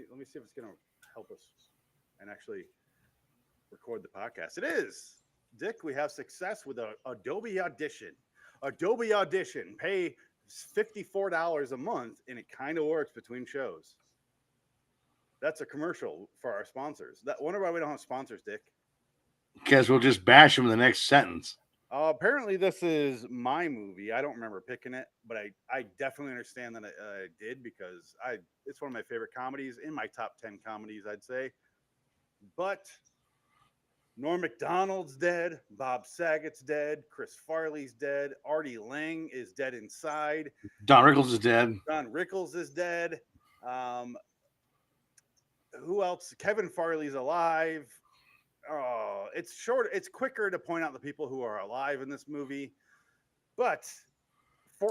let me see if it's gonna help us and actually record the podcast. It is. Dick, we have success with Adobe Audition. Adobe Audition. Pay $54 a month, and it kind of works between shows. That's a commercial for our sponsors. That wonder why we don't have sponsors, Dick. Because we'll just bash them in the next sentence. Apparently, this is my movie. I don't remember picking it, but I definitely understand that I did because it's one of my favorite comedies, in my top 10 comedies, I'd say. But Norm Macdonald's dead, Bob Saget's dead, Chris Farley's dead, Artie Lang is dead inside, Don Rickles is dead. Don Rickles is dead. Who else? Kevin Farley's alive. Oh, it's short. It's quicker to point out the people who are alive in this movie, but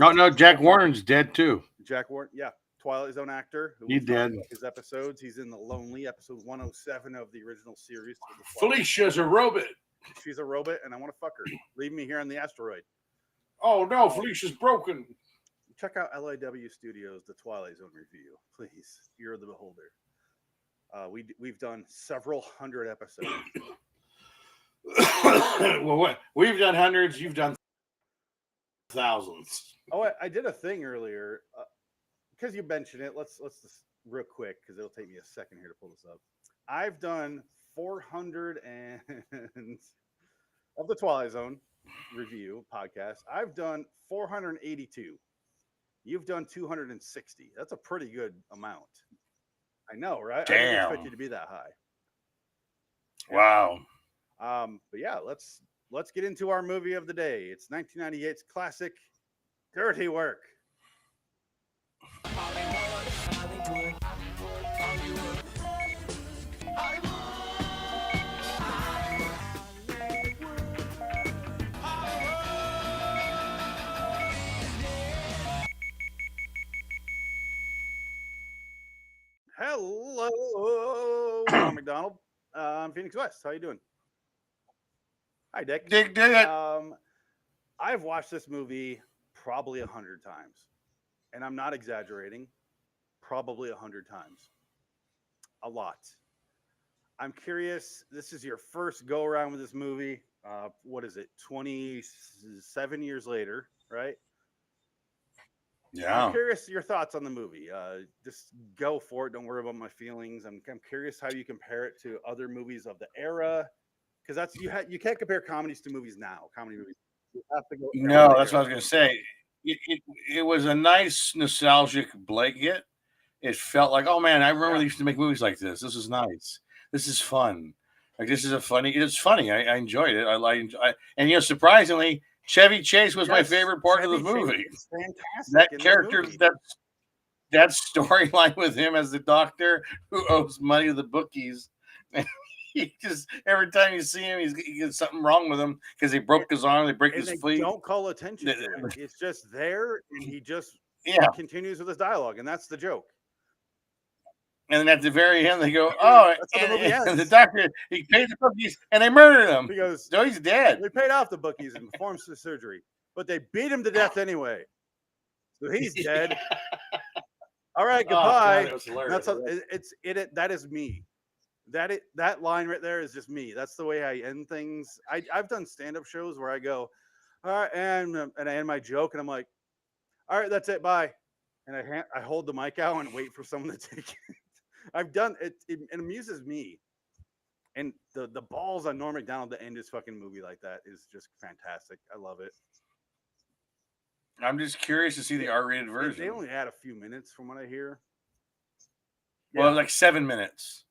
no, Jack Warren's dead too. Jack Warren, yeah, Twilight Zone actor. He's dead. His episodes. He's in The Lonely, episode 107 of the original series. Felicia's a robot. She's a robot, and I want to fuck her. Leave me here on the asteroid. Oh no, Felicia's broken. Check out LIW Studios, the Twilight Zone review, please. You're the beholder. We've done several hundred episodes. Well, we've done hundreds. You've done thousands. Oh, I did a thing earlier because you mentioned it. Let's just real quick because it'll take me a second here to pull this up. I've done 400 and of the Twilight Zone review podcast. I've done 482. You've done 260. That's a pretty good amount. I know, right? Damn. I didn't expect you to be that high. Wow. But yeah, let's get into our movie of the day. It's 1998's classic, Dirty Work. Hello, Ron McDonald. I'm Phoenix West. How you doing? Hi, Dick. Dick did it. I've watched this movie probably 100 times, and I'm not exaggerating. Probably 100 times. A lot. I'm curious. This is your first go around with this movie. What is it? 27 years later, right? Yeah. I'm curious your thoughts on the movie. Just go for it. Don't worry about my feelings. I'm curious how you compare it to other movies of the era, because that's you can't compare comedies to movies now. Comedy movies. You have to go. No, that's what I was going to say. It was a nice nostalgic blanket. It felt like, oh man, I remember they used to make movies like this. This is nice. This is fun. Like this is a funny. It's funny. I enjoyed it. And surprisingly, Chevy Chase was my favorite part of the movie. Fantastic. That character, that storyline with him as the doctor who owes money to the bookies. He just every time you see him, he gets something wrong with him because he broke his arm, they break his feet. Don't call attention to it. It's just there, and he just continues with his dialogue, and that's the joke. And then at the very end, they go, "Oh!" And the doctor he paid the bookies, and they murdered him. He goes, "So he's dead." They paid off the bookies and performed the surgery, but they beat him to death anyway. So he's dead. All right, goodbye. That is me. That line right there is just me. That's the way I end things. I've done stand-up shows where I go, all right, and I end my joke, and I'm like, all right, that's it, bye. And I hold the mic out and wait for someone to take it. I've done it. It amuses me, and the balls on Norm Macdonald to end his fucking movie like that is just fantastic. I love it. I'm just curious to see the R-rated version. They only had a few minutes, from what I hear. Well, like 7 minutes.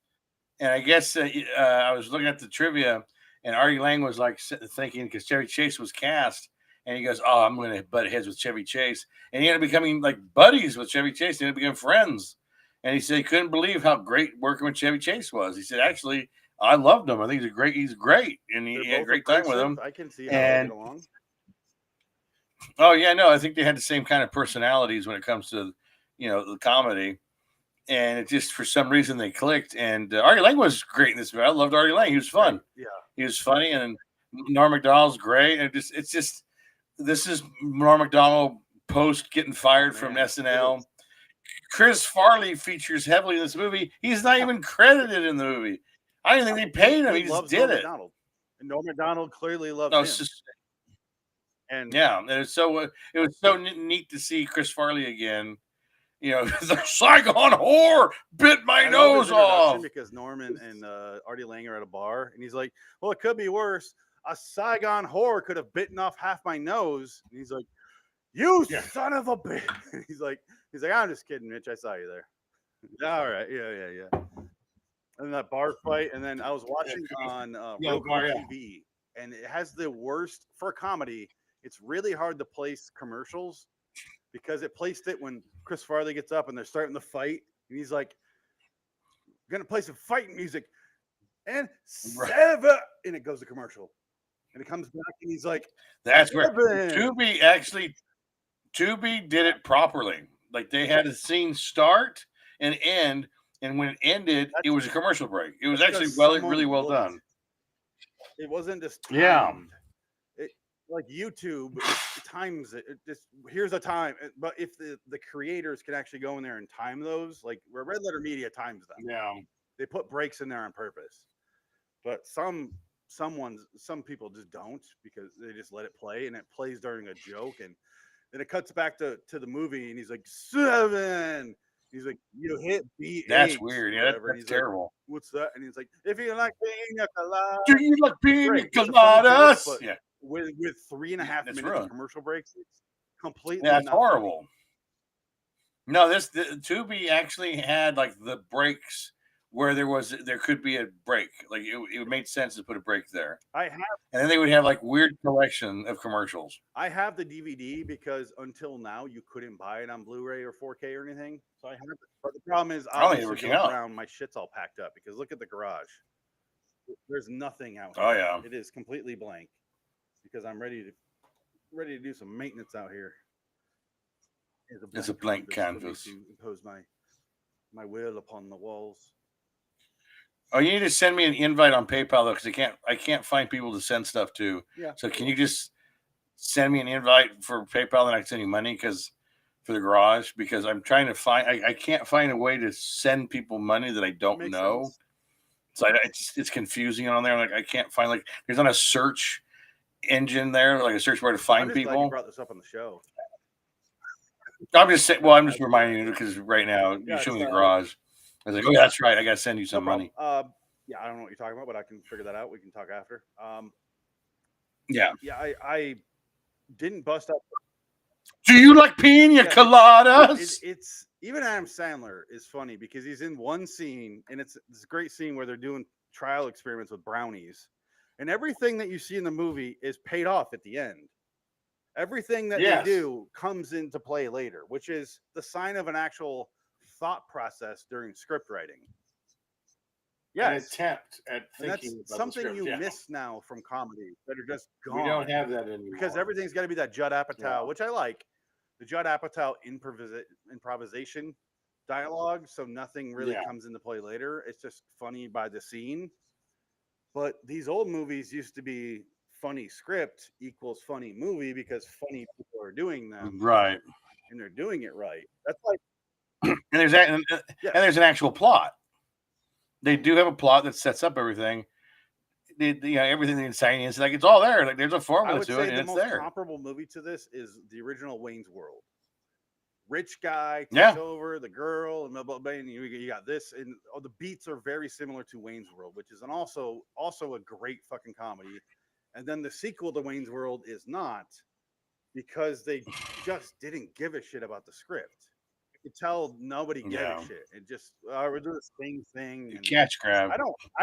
And I guess I was looking at the trivia, and Artie Lang was like thinking because Chevy Chase was cast, and he goes, "Oh, I'm going to butt heads with Chevy Chase," and he ended up becoming like buddies with Chevy Chase. They ended up becoming friends, and he said he couldn't believe how great working with Chevy Chase was. He said, "Actually, I loved him. I think he's great, and he had a great time with him." I can see how they get along. Oh yeah, no, I think they had the same kind of personalities when it comes to the comedy. And it just, for some reason, they clicked. And Artie Lang was great in this movie. I loved Artie Lang. He was fun. Yeah. He was funny. And Norm Macdonald's great. And this is Norm Macdonald post getting fired from SNL. Chris Farley features heavily in this movie. He's not even credited in the movie. I didn't think they paid him. He just loves did Norm it. Macdonald. And Norm Macdonald clearly loves No, him. it's just, and yeah, and it was so neat to see Chris Farley again. You know, the Saigon whore bit my I love his nose off. because Norman and Artie Lang are at a bar, and he's like, "Well, it could be worse. A Saigon whore could have bitten off half my nose." And he's like, "You son of a bitch!" he's like, "I'm just kidding, Mitch. I saw you there." All right, yeah. And that bar fight, and then I was watching on Roku TV, and it has the worst for a comedy. It's really hard to place commercials because it placed it when Chris Farley gets up and they're starting the fight, and he's like, "Gonna play some fighting music," and seven, and it goes to commercial, and it comes back, and he's like, "That's where Tubi did it properly. Like they had a scene start and end." And when it ended, it was a commercial break. It was actually really well done. It wasn't just timed. Yeah. It, like YouTube times it. Just here's a time. But if the creators can actually go in there and time those, like where Red Letter Media times them. Yeah. They put breaks in there on purpose. But some people just don't because they just let it play and it plays during a joke and then it cuts back to the movie and he's like 7. He's like, "You hit B8." That's weird. Yeah, that's terrible. Like, "What's that?" And he's like, "If you like pina colada." Do you like pina coladas? Yeah. With 3.5 minutes of commercial breaks, it's completely that's horrible. No, the Tubi actually had like the breaks where there could be a break. Like it made sense to put a break there. And then they would have like weird collection of commercials. I have the DVD because until now you couldn't buy it on Blu-ray or 4K or anything. So I have it. But the problem is obviously around my shit's all packed up because look at the garage. There's nothing out here. Oh yeah. It is completely blank because I'm ready to do some maintenance out here. It's a blank canvas. To impose my will upon the walls. Oh, you need to send me an invite on PayPal though, because I can't find people to send stuff to. Yeah. So can you just send me an invite for PayPal and I can send you money for the garage? Because I'm trying to find I can't find a way to send people money that I don't know. Sense. So it's confusing on there. Like I can't find there's not a search engine there, like a search bar to find people. Glad you brought this up on the show. I'm just saying. Well, I'm just reminding you because right now you show me the garage. I was like, "Oh, yeah, that's right. I got to send you some money." Yeah, I don't know what you're talking about, but I can figure that out. We can talk after. Yeah. I didn't bust up. Do you like pina coladas? It's even Adam Sandler is funny because he's in one scene, and it's this great scene where they're doing trial experiments with brownies, and everything that you see in the movie is paid off at the end. Everything that they do comes into play later, which is the sign of an actual thought process during script writing. Yeah, an attempt at thinking about something you miss now from comedy that are just gone. We don't have that anymore because everything's got to be that Judd Apatow, which I like. The Judd Apatow improvisation dialogue, so nothing really comes into play later. It's just funny by the scene. But these old movies used to be funny script equals funny movie because funny people are doing them right, and they're doing it right. That's like. And there's an actual plot. They do have a plot that sets up everything. Everything they're saying is like it's all there. Like there's a formula to it, and it's there. The most comparable movie to this is the original Wayne's World. Rich guy takes over the girl, and blah, blah, blah, and you got this, and the beats are very similar to Wayne's World, which is also a great fucking comedy. And then the sequel to Wayne's World is not because they just didn't give a shit about the script. You could tell nobody gave a shit. It just we're doing the same thing. And catch grab. I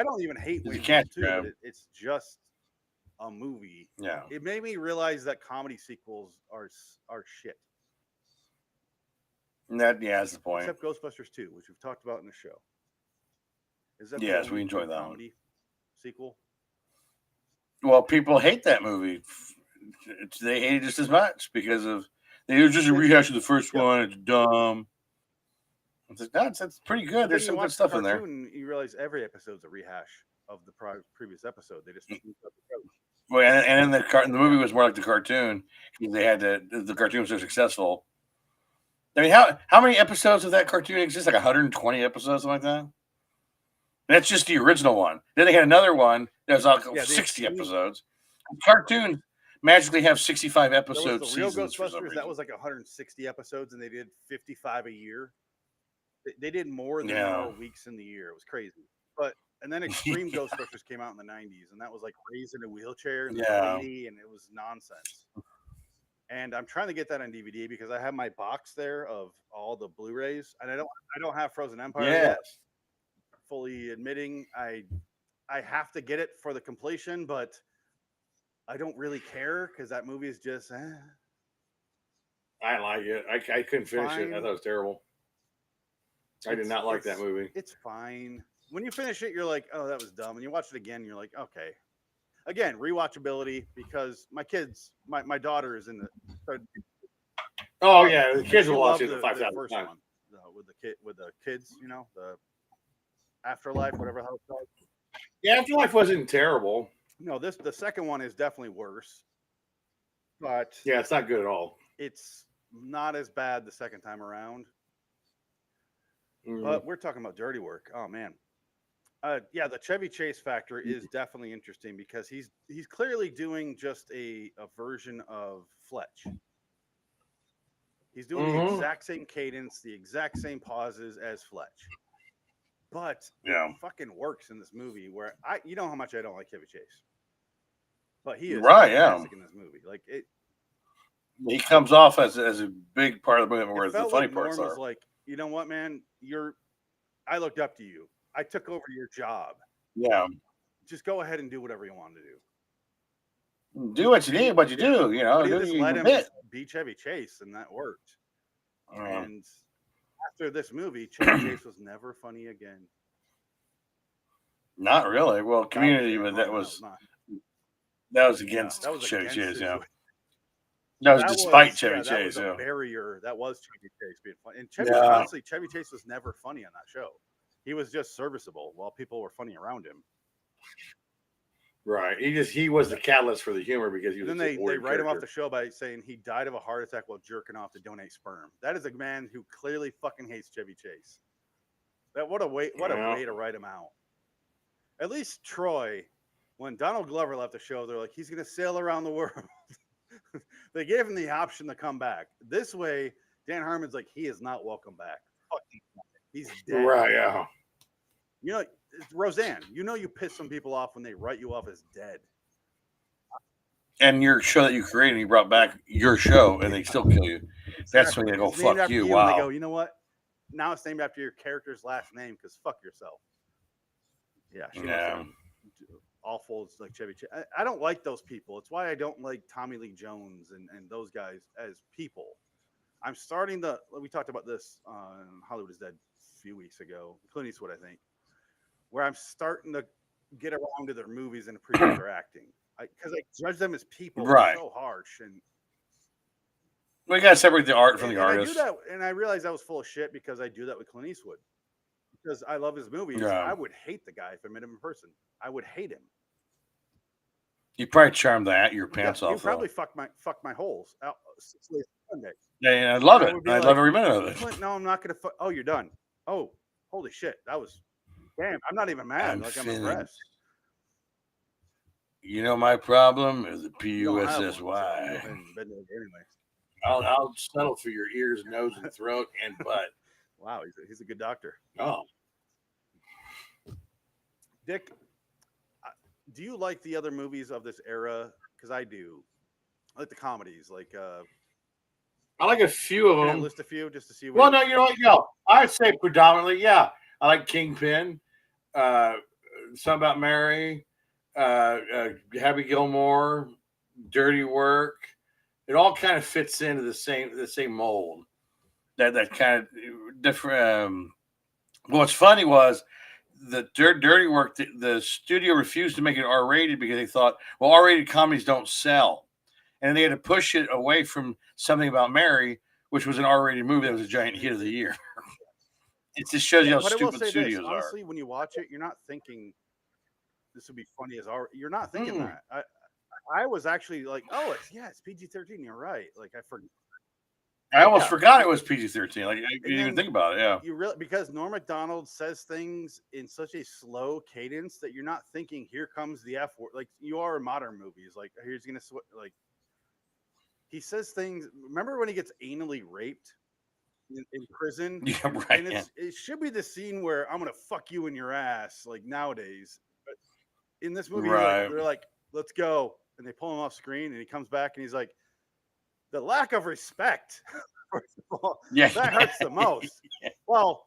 don't even hate Wayne's World too, but it's just a movie. Yeah. It made me realize that comedy sequels are shit. That's the point. Except Ghostbusters 2, which we've talked about in the show. Is that yes, we enjoy that comedy sequel? Well, people hate that movie. They hate it just as much because of it was just a rehash of the first one. It's dumb. It's like, that's pretty good. There's some good stuff in there. You realize every episode's a rehash of the previous episode. They just well, and then the movie was more like the cartoon because they had the cartoon was so successful I mean, how many episodes of that cartoon exist? Like 120 episodes, something like that. That's just the original one. Then they had another one that was like 60 episodes. Cartoons magically have 65 episodes. There was the real Ghostbusters that was like 160 episodes, and they did 55 a year. They did more than more weeks in the year. It was crazy. And then Extreme Ghostbusters came out in the 90s, and that was like raised in a wheelchair and lady, and it was nonsense. And I'm trying to get that on DVD because I have my box there of all the Blu-rays, and I don't have Frozen Empire yet. Fully admitting, I have to get it for the completion, but I don't really care because that movie is just. I like it. I couldn't finish it. I thought it was terrible. I did not like that movie. It's fine. When you finish it, you're like, oh, that was dumb. And you watch it again, you're like, okay. Again, rewatchability because my kids, my daughter is in the. Oh yeah, the kids will watch it 5,000 times. With the kids, the Afterlife, whatever the hell it's called. Yeah, Afterlife wasn't terrible. No, the second one is definitely worse. But yeah, it's not good at all. It's not as bad the second time around. But we're talking about dirty work. Oh man. Yeah, the Chevy Chase factor is definitely interesting because he's clearly doing just a version of Fletch. He's doing the exact same cadence, the exact same pauses as Fletch. But it fucking works in this movie where you know how much I don't like Chevy Chase. But he is fantastic in this movie. Like he comes off as a big part of the movie where the funny parts are. Was like, you know what, man? I looked up to you. I took over your job. Yeah. Just go ahead and do whatever you want to do. Do what you need, what you do. You know, just let him be Chevy Chase, and that worked. And after this movie, Chevy Chase was never funny again. Not really. Well, Community, but that was against Chevy Chase. Yeah. That was despite Chevy Chase. That was a barrier. That was Chevy Chase being funny. And honestly, Chevy Chase was never funny on that show. He was just serviceable while people were funny around him. Right. He was the catalyst for the humor because he was. Then they write him off the show by saying he died of a heart attack while jerking off to donate sperm. That is a man who clearly fucking hates Chevy Chase. What a way to write him out. At least Troy, when Donald Glover left the show, they're like, he's gonna sail around the world. They gave him the option to come back. This way, Dan Harmon's like, he is not welcome back. Fucking he's dead. Right, yeah. You know, Roseanne, you piss some people off when they write you off as dead. And your show that you created, you brought back your show, and they still kill you. That's when they go, fuck you. Wow. They go, you know what? Now it's named after your character's last name because fuck yourself. Yeah, she was awful. It's like Chevy Chase. I don't like those people. It's why I don't like Tommy Lee Jones and those guys as people. I'm starting we talked about this on Hollywood is Dead a few weeks ago, Clint Eastwood, I think, where I'm starting to get around to their movies and appreciate their acting. Because I judge them as people so harsh. And we got to separate the art from the artist. I do that, and I realized that was full of shit because I do that with Clint Eastwood. Because I love his movies. Yeah. I would hate the guy if I met him in person. I would hate him. You probably charmed your pants off. You probably fuck my holes out 6 days Sunday. Yeah, I love it. I love every minute of it. Clint, no, I'm not gonna. Oh, you're done. Oh, holy shit! That was. Damn, I'm not even mad. I'm impressed. You know my problem is the PUSSY. Anyway, I'll settle for your ears, nose, and throat and butt. Wow, he's a good doctor. Oh, Dick, do you like the other movies of this era? Because I do. I like the comedies, like. I like a few of them. List a few just to see. Well, no, you know what? No, I'd say predominantly, yeah. I like Kingpin, Something About Mary, Happy Gilmore, Dirty Work. It all kind of fits into the same mold. That kind of different. What's funny was the Dirty Work. The studio refused to make it R-rated because they thought, well, R-rated comedies don't sell, and they had to push it away from Something About Mary, which was an R-rated movie that was a giant hit of the year. It just shows you how stupid studios are. Honestly, when you watch it, you're not thinking this would be funny as R. You're not thinking that. I was actually like, oh, it's PG-13. You're right. Like I forgot. I almost forgot it was PG-13. Like, I didn't even then think about it. Yeah. You really, because Norm Macdonald says things in such a slow cadence that you're not thinking, here comes the F word. Like you are in modern movies. Like he's gonna like he says things. Remember when he gets anally raped in prison? Yeah, right. And it should be the scene where I'm gonna fuck you in your ass, like nowadays. But in this movie, Right. they're like, let's go, and they pull him off screen, and he comes back, and he's like, the lack of respect. First of all, that hurts the most. Well,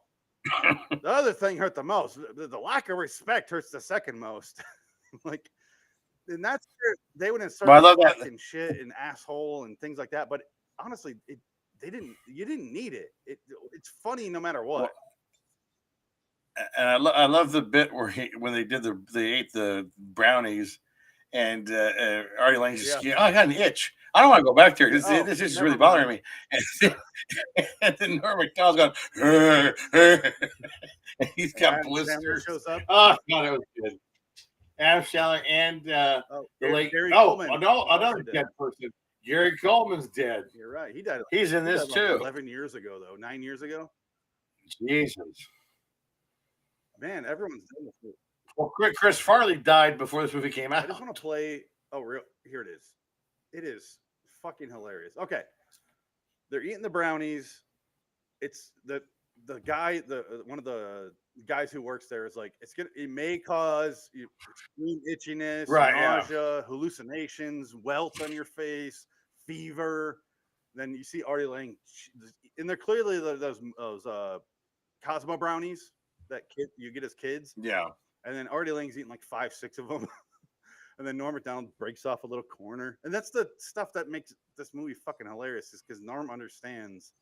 the other thing hurt the most. The lack of respect hurts the second most. Like, and that's where they would insert fucking shit and asshole and things like that. But honestly, you didn't need it. It's funny no matter what. And I love the bit where when they ate the brownies, and Artie Lang just, I got an itch. I don't want to go back there. This is really bothering me. And then Norm Macdonald's going, and he's got blisters. Shows up. Oh, God, that was good. Adam Sandler and the late Gary Coleman. Another dead person. Gary Coleman's dead. You're right. He died. He's in this too. 11 years ago, though. 9 years ago. Jesus. Man, everyone's done this. Well, Chris Farley died before this movie came out. I just want to play. Oh, here it is. It is fucking hilarious. Okay, they're eating the brownies. It's the guy, one of the guys who works there is like, it may cause extreme itchiness, nausea, hallucinations, welts on your face, fever. Then you see Artie Lang, and they're clearly those Cosmo brownies that you get as kids. Yeah. And then Artie Lang's eating like 5-6 of them. And then Norm Macdonald breaks off a little corner. And that's the stuff that makes this movie fucking hilarious, is because Norm understands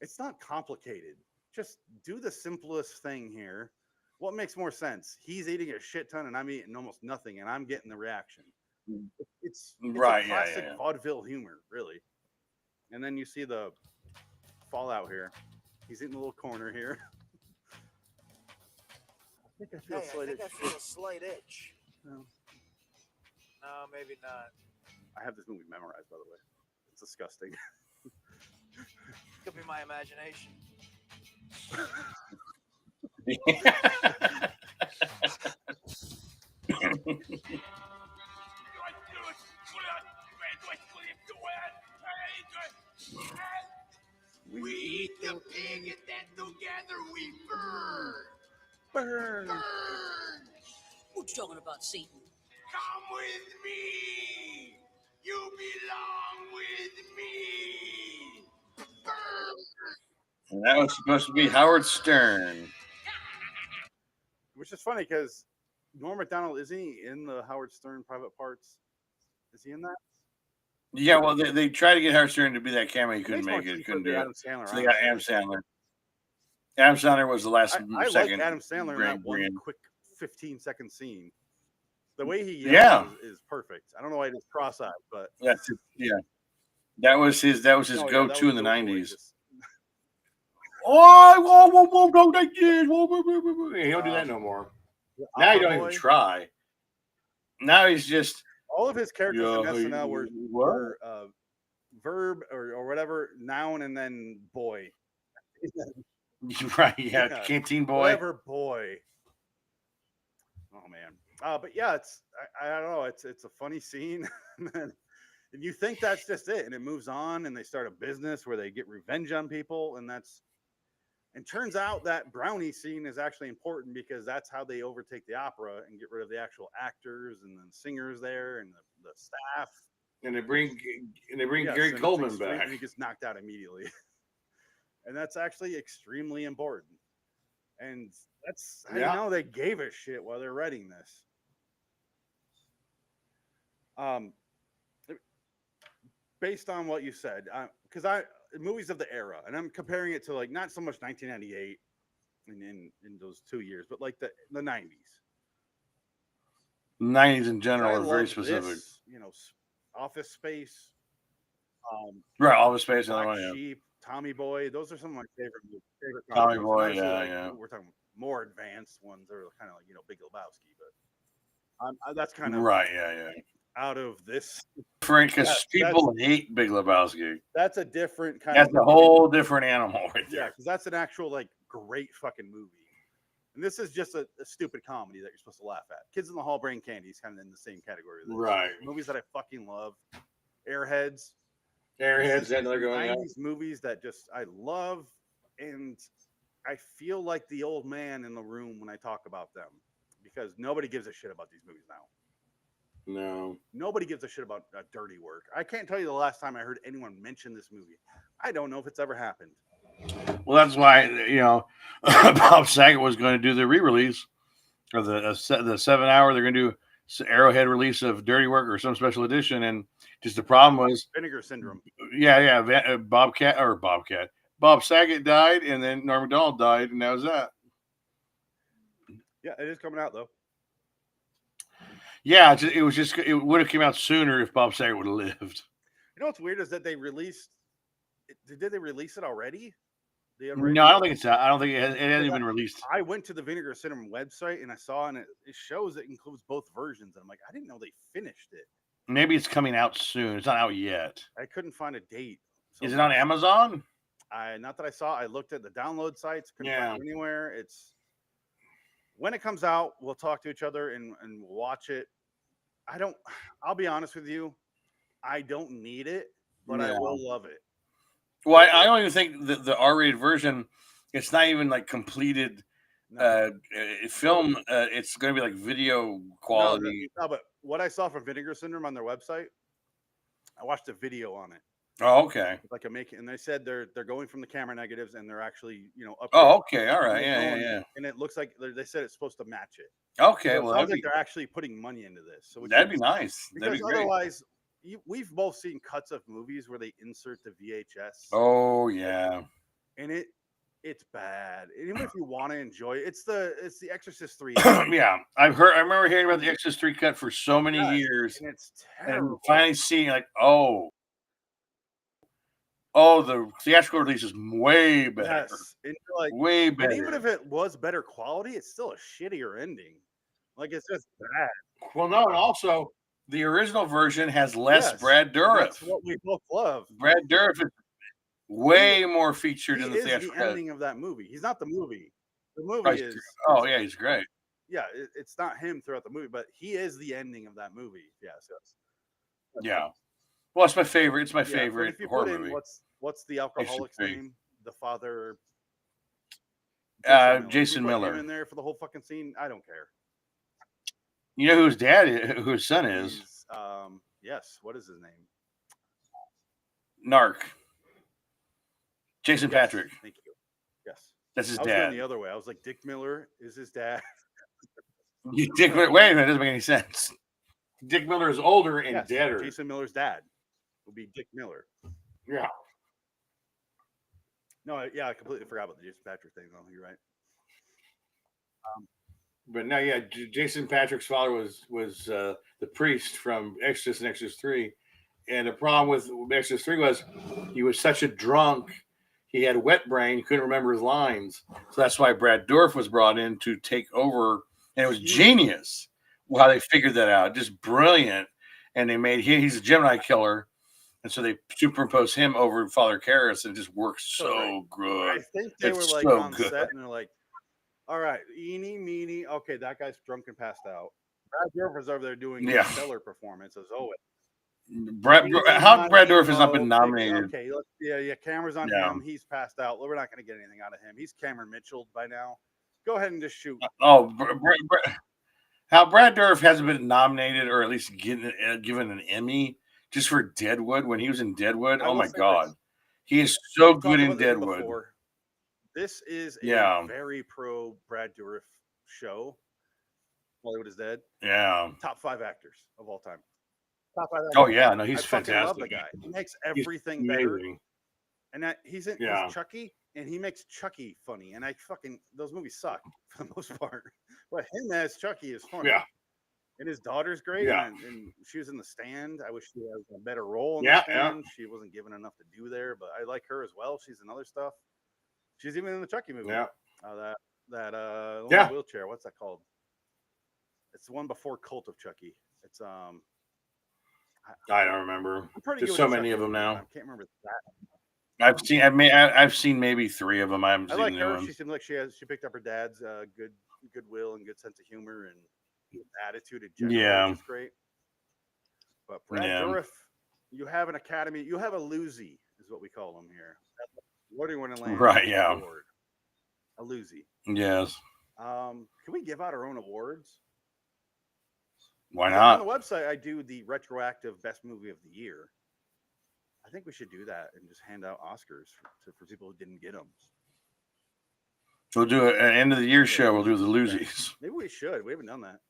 it's not complicated. Just do the simplest thing here. What makes more sense? He's eating a shit ton and I'm eating almost nothing and I'm getting the reaction. It's right, a classic vaudeville humor, really. And then you see the fallout here. He's in a little corner here. I feel a slight itch. No, maybe not. I have this movie memorized, by the way. It's disgusting. Could be my imagination. We eat the pig and then together we burn. Burn. Burn. What you talking about, Satan? Come with me. You belong with me. Burn. And that was supposed to be Howard Stern. Which is funny because Norm Macdonald, isn't he in the Howard Stern Private Parts? Is he in that? Yeah, well, they tried to get Howard Stern to be that cameo. He couldn't make it. Couldn't do it. Adam Sandler, so they got Adam Sandler. Adam Sandler was the last I second. like Adam Sandler in that one quick 15-second scene. The way he is perfect. I don't know why he's cross-eyed, but that's it. Yeah, that was his go-to in the 90s. Oh, don't take this. He don't do that no more. Now you don't even try. Now he's just all of his characters in SNL were verb or whatever, noun, and then boy. Right, yeah, Canteen Boy. Whatever boy. Oh man. But yeah, I don't know, it's a funny scene. And you think that's just it, and it moves on, and they start a business where they get revenge on people, and turns out that brownie scene is actually important because that's how they overtake the opera and get rid of the actual actors and the singers there and the staff. And they bring Gary Coleman back. And he gets knocked out immediately. And that's actually extremely important. And that's how you know they gave a shit while they're writing this. Based on what you said, because movies of the era, and I'm comparing it to like not so much 1998 in those 2 years, but like the 90s. 90s in general are very specific. Office Space. Right, Office Space. Black Sheep, Tommy Boy. Those are some of my favorite Tommy Boy, We're talking more advanced ones. They're kind of like Big Lebowski, but that's kind of right. Yeah. out of this. Different because Yes, people hate Big Lebowski. That's a different kind That's of a whole different animal right yeah, there. because that's an actual like great fucking movie. And this is just a stupid comedy that you're supposed to laugh at. Kids in the Hall, Brain Candy is kind of in the same category. As this. Right. Movies that I fucking love. Airheads. Airheads, and they're going up. 90s movies that just I love, and I feel like the old man in the room when I talk about them because nobody gives a shit about these movies now. No. Nobody gives a shit about Dirty Work. I can't tell you the last time I heard anyone mention this movie. I don't know if it's ever happened. Well, that's why Bob Saget was going to do the re-release or the 7 hour. They're going to do Arrowhead release of Dirty Work or some special edition, and just the problem was Vinegar Syndrome. Yeah. Bob Saget died, and then Norm Macdonald died, and that was that. Yeah, it is coming out though. Yeah, it would have come out sooner if Bob Saget would have lived. You know what's weird is that they released. Did they release it already? No, I don't think it's out. I don't think it hasn't been released. I went to the Vinegar Syndrome website and I saw, and it shows it includes both versions. And I'm like, I didn't know they finished it. Maybe it's coming out soon. It's not out yet. I couldn't find a date. So Is it on Amazon? Not that I saw. I looked at the download sites. Couldn't find it anywhere. It's when it comes out, we'll talk to each other and we'll watch it. I'll be honest with you. I don't need it, but I will love it. Well, I don't even think the R-rated version, it's not even like completed film. It's going to be like video quality. No, but what I saw from Vinegar Syndrome on their website, I watched a video on it. Oh, okay. Like and they said they're going from the camera negatives and they're actually up. Oh, okay, all right, yeah. And it looks like they said it's supposed to match it. Okay, so well, sounds like they're actually putting money into this. So that'd be nice. Because that'd be great. Otherwise, we've both seen cuts of movies where they insert the VHS. Oh yeah, and it's bad. And even if you want to enjoy it, it's the Exorcist 3. Yeah, I remember hearing about the Exorcist 3 cut for so many years, and it's terrible. And finally seeing like, the theatrical release is way better. Yes, and like way better. And even if it was better quality, it's still a shittier ending. Like it's just bad. Well, no, and also the original version has less Brad Dourif. That's what we both love. Brad Dourif is way more featured in the theatrical. The ending of that movie. He's not the movie. The movie is. Oh yeah, he's great. Yeah, it's not him throughout the movie, but he is the ending of that movie. Yes. Yeah. Well, it's my favorite. It's my favorite horror movie. What's the alcoholic's name? The father. Jason Miller. Him in there for the whole fucking scene. I don't care. You know who his dad is? Who his son is? Yes. What is his name? Narc. Jason Patrick. Thank you. Yes. That's his dad. I was going the other way. I was like, Dick Miller is his dad. Dick Miller. Wait a minute. It doesn't make any sense. Dick Miller is older and deader. Jason Miller's dad will be Dick Miller. Yeah. No, yeah, I completely forgot about the Jason Patrick thing. though. You're right. But no, yeah, Jason Patrick's father was the priest from Exorcist and Exorcist 3. And the problem with Exorcist 3 was he was such a drunk, he had wet brain, he couldn't remember his lines. So that's why Brad Dourif was brought in to take over. And it was genius how they figured that out. Just brilliant. And they made he's a Gemini killer. And so they superimposed him over Father Karras, and it just works so good. I think they were like on set and they're like, all right, eeny, meeny. Okay, that guy's drunk and passed out. Brad Dourif was over there doing a stellar performance as always. Brad Dourif has not been nominated. Okay, camera's on him. He's passed out. We're not going to get anything out of him. He's Cameron Mitchell by now. Go ahead and just shoot. How Brad Dourif hasn't been nominated or at least given an Emmy just for Deadwood when he was in Deadwood. Oh my God. He is so good in Deadwood. This is a very pro Brad Dourif show. Hollywood is Dead. Yeah. Top 5 actors of all time. Top 5 actors. Oh yeah, no, he's fantastic. I love the guy. He makes everything better. And he's Chucky, and he makes Chucky funny. And those movies suck for the most part. But him as Chucky is funny. Yeah. And his daughter's great. Yeah. And she was in The Stand. I wish she had a better role in The Stand. She wasn't given enough to do there, but I like her as well. She's in other stuff. She's even in the Chucky movie. Yeah. That wheelchair. What's that called? It's the one before Cult of Chucky. It's I don't remember. I'm pretty There's good so with many of them Chucky, now. I can't remember that. I've seen maybe 3 of them. I haven't I seen like the her. new ones. She seemed like she picked up her dad's goodwill and good sense of humor and attitude in general, Yeah. which is great. But Brad Yeah. Dourif, you have an academy. You have a Lucy, is what we call him here. Lord Wonderland Right, yeah. Award. A Lucy. Yes. Can we give out our own awards? Why On not? the website, I do the retroactive best movie of the year. I think we should do that and just hand out Oscars for people who didn't get them. We'll do it at the end of the year show. We'll do the Lucies. Maybe we should. We haven't done that.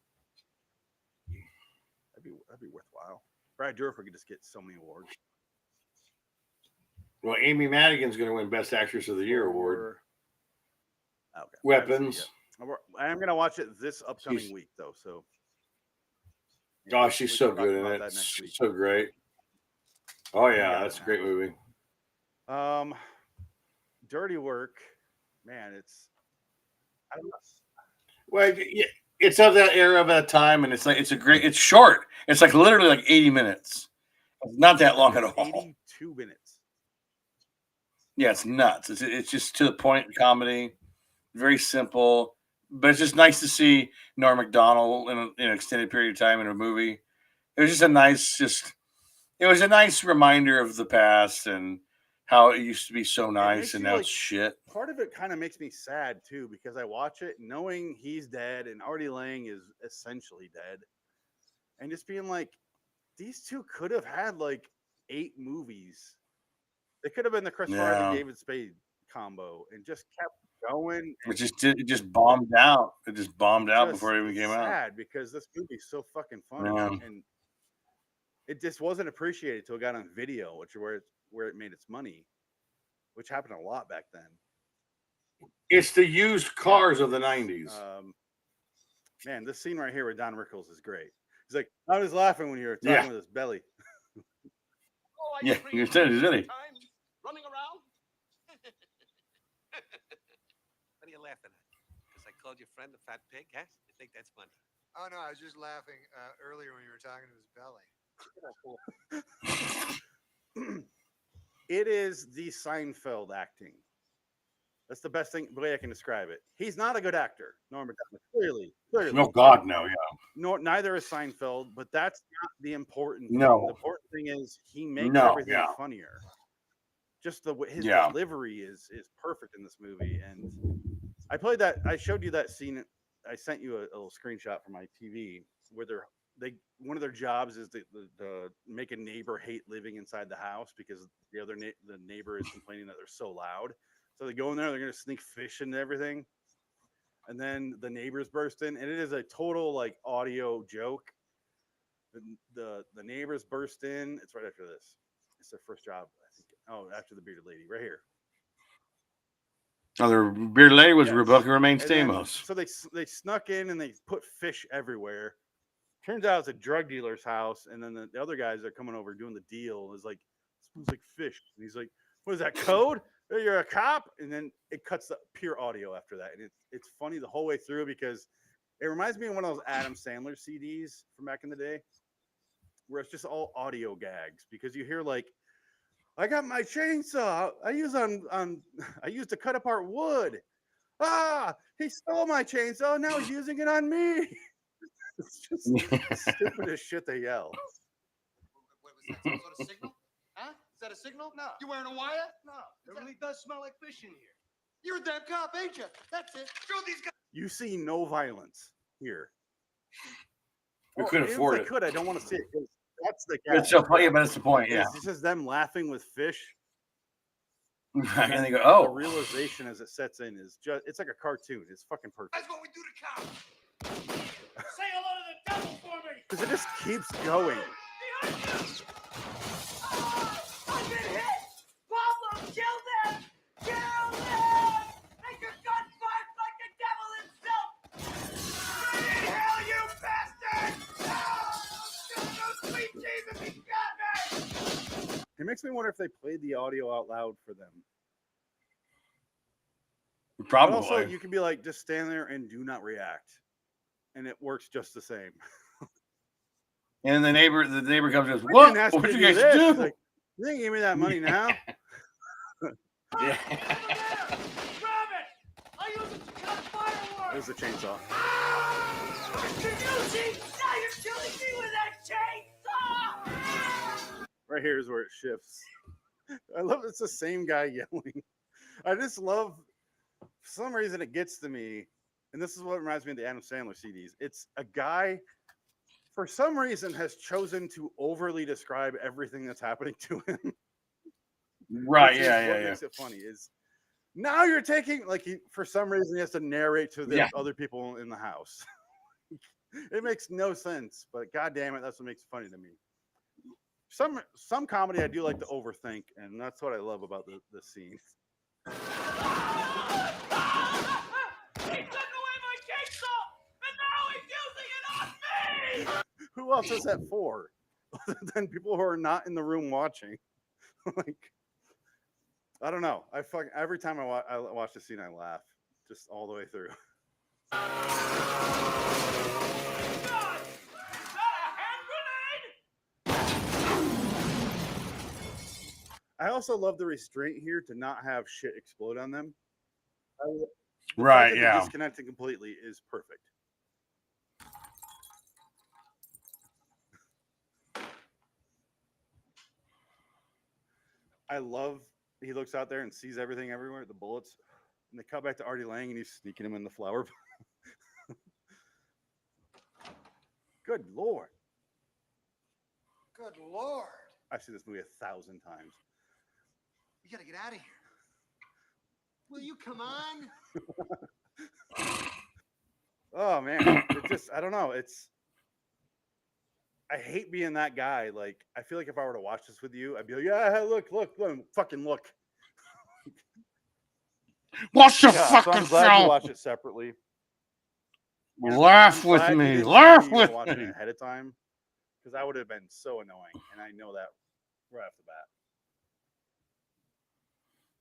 That'd be worthwhile. Brad Dourif could just get so many awards. Well, Amy Madigan's going to win Best Actress of the Year award. Okay. Weapons. I am going to watch it this upcoming week, though. So. Oh, she's so good in it. So great. Oh yeah, that's a great movie. Dirty Work, man. I don't know. Well, yeah, it's of that era of that time, and it's short. It's like literally like 80 minutes. It's not that long at all. 82 minutes. Yeah, it's nuts. It's just to the point comedy, very simple, but it's just nice to see Norm Macdonald in an extended period of time in a movie. It was just it was a nice reminder of the past and how it used to be so nice, and now it's shit. Part of it kind of makes me sad too, because I watch it knowing he's dead and Artie Lang is essentially dead, and just being like, these two could have had like 8 movies. They could have been the Chris Farley and David Spade combo, and just kept going. It just bombed out. It just bombed out before it even came out. Sad because this movie's so fucking funny, and it just wasn't appreciated till it got on video, which is where it made its money, which happened a lot back then. It's the used cars of the 90s. Man, this scene right here with Don Rickles is great. He's like, I was laughing when you were talking with his belly. Yeah, you're telling me. Running around? What are you laughing at? Because I called your friend a fat pig, huh? You think that's funny? Oh, no, I was just laughing earlier when you were talking to his belly. It is the Seinfeld acting. That's the best way I can describe it. He's not a good actor, Norm Macdonald. Clearly. No, God, no, yeah. Neither is Seinfeld, but that's not the important thing. No. The important thing is he makes everything funnier. Just his delivery is perfect in this movie. And I played that. I showed you that scene. I sent you a little screenshot from my TV where one of their jobs is to make a neighbor hate living inside the house because the neighbor is complaining that they're so loud. So they go in there, they're going to sneak fish and everything. And then the neighbors burst in, and it is a total like audio joke. The neighbors burst in. It's right after this. It's their first job, I think. Oh, after the bearded lady, right here. Oh, their bearded lady was Rebecca Romaine Stamos. So they snuck in and they put fish everywhere. Turns out it's a drug dealer's house, and then the other guys that are coming over doing the deal is like, it smells like fish. And he's like, what is that, code? You're a cop? And then it cuts the pure audio after that. And it's funny the whole way through because it reminds me of one of those Adam Sandler CDs from back in the day where it's just all audio gags because you hear like, I got my chainsaw. I used to cut apart wood. He stole my chainsaw. Now he's using it on me. It's just stupid as shit they yell. What was that? Some sort of signal? Huh? Is that a signal? No. You wearing a wire? No. It really does smell like fish in here. You're a damn cop, ain't you? That's it. Show these guys. You see no violence here. We couldn't afford it. I don't want to see it. That's the It's so funny, but that's the point. Yeah. It's just them laughing with fish. And they go, The realization as it sets in is it's like a cartoon. It's fucking perfect. That's what we do to cops. Say hello to the devil for me. Because it just keeps going. Behind you. I've been hit. Pablo, kill them. Kill them. Make your gun fight like the devil himself. Ready hell, you bastard. No, sweet Jesus, he got me. It makes me wonder if they played the audio out loud for them. probably. But also, you can be like, just stand there and do not react. And it works just the same. And the neighbor comes and goes, I "What? didn't ask What you you to do guys this." do?" He's like, "You didn't give me that money now." Yeah. Grab it! I use it to cut fireworks! There's the chainsaw. You're using! Now you're killing me with that chainsaw! Right here is where it shifts. I love it's the same guy yelling. I just love, for some reason, it gets to me, and this is what reminds me of the Adam Sandler CDs. It's a guy, for some reason, has chosen to overly describe everything that's happening to him. Right? Which is Yeah, what yeah, yeah. makes it funny is now you're taking like for some reason he has to narrate to the Yeah. other people in the house. It makes no sense, but god damn it, that's what makes it funny to me. Some comedy I do like to overthink, and that's what I love about the scene. He took away my chainsaw! And now he's using it on me! Who else is that for? Other than people who are not in the room watching. Like, I don't know. Every time I watch the scene, I laugh just all the way through. God! Is that a hand grenade? I also love the restraint here to not have shit explode on them. The fact Right? that they're Yeah. disconnected completely is perfect. I love he looks out there and sees everything everywhere, the bullets, and they cut back to Artie Lang and he's sneaking him in the flower. Good Lord. Good Lord. I've seen this movie 1,000 times. We gotta get out of here. Will you come on? Oh man, it just I don't know. I hate being that guy. Like I feel like if I were to watch this with you, I'd be like, yeah, look, fucking look. Watch the Yeah, so fucking I'm glad you film. watch it separately. Laugh I'm with glad you me. didn't Laugh tell me you were with watching me. it ahead of time, because that would have been so annoying, and I know that right off the bat.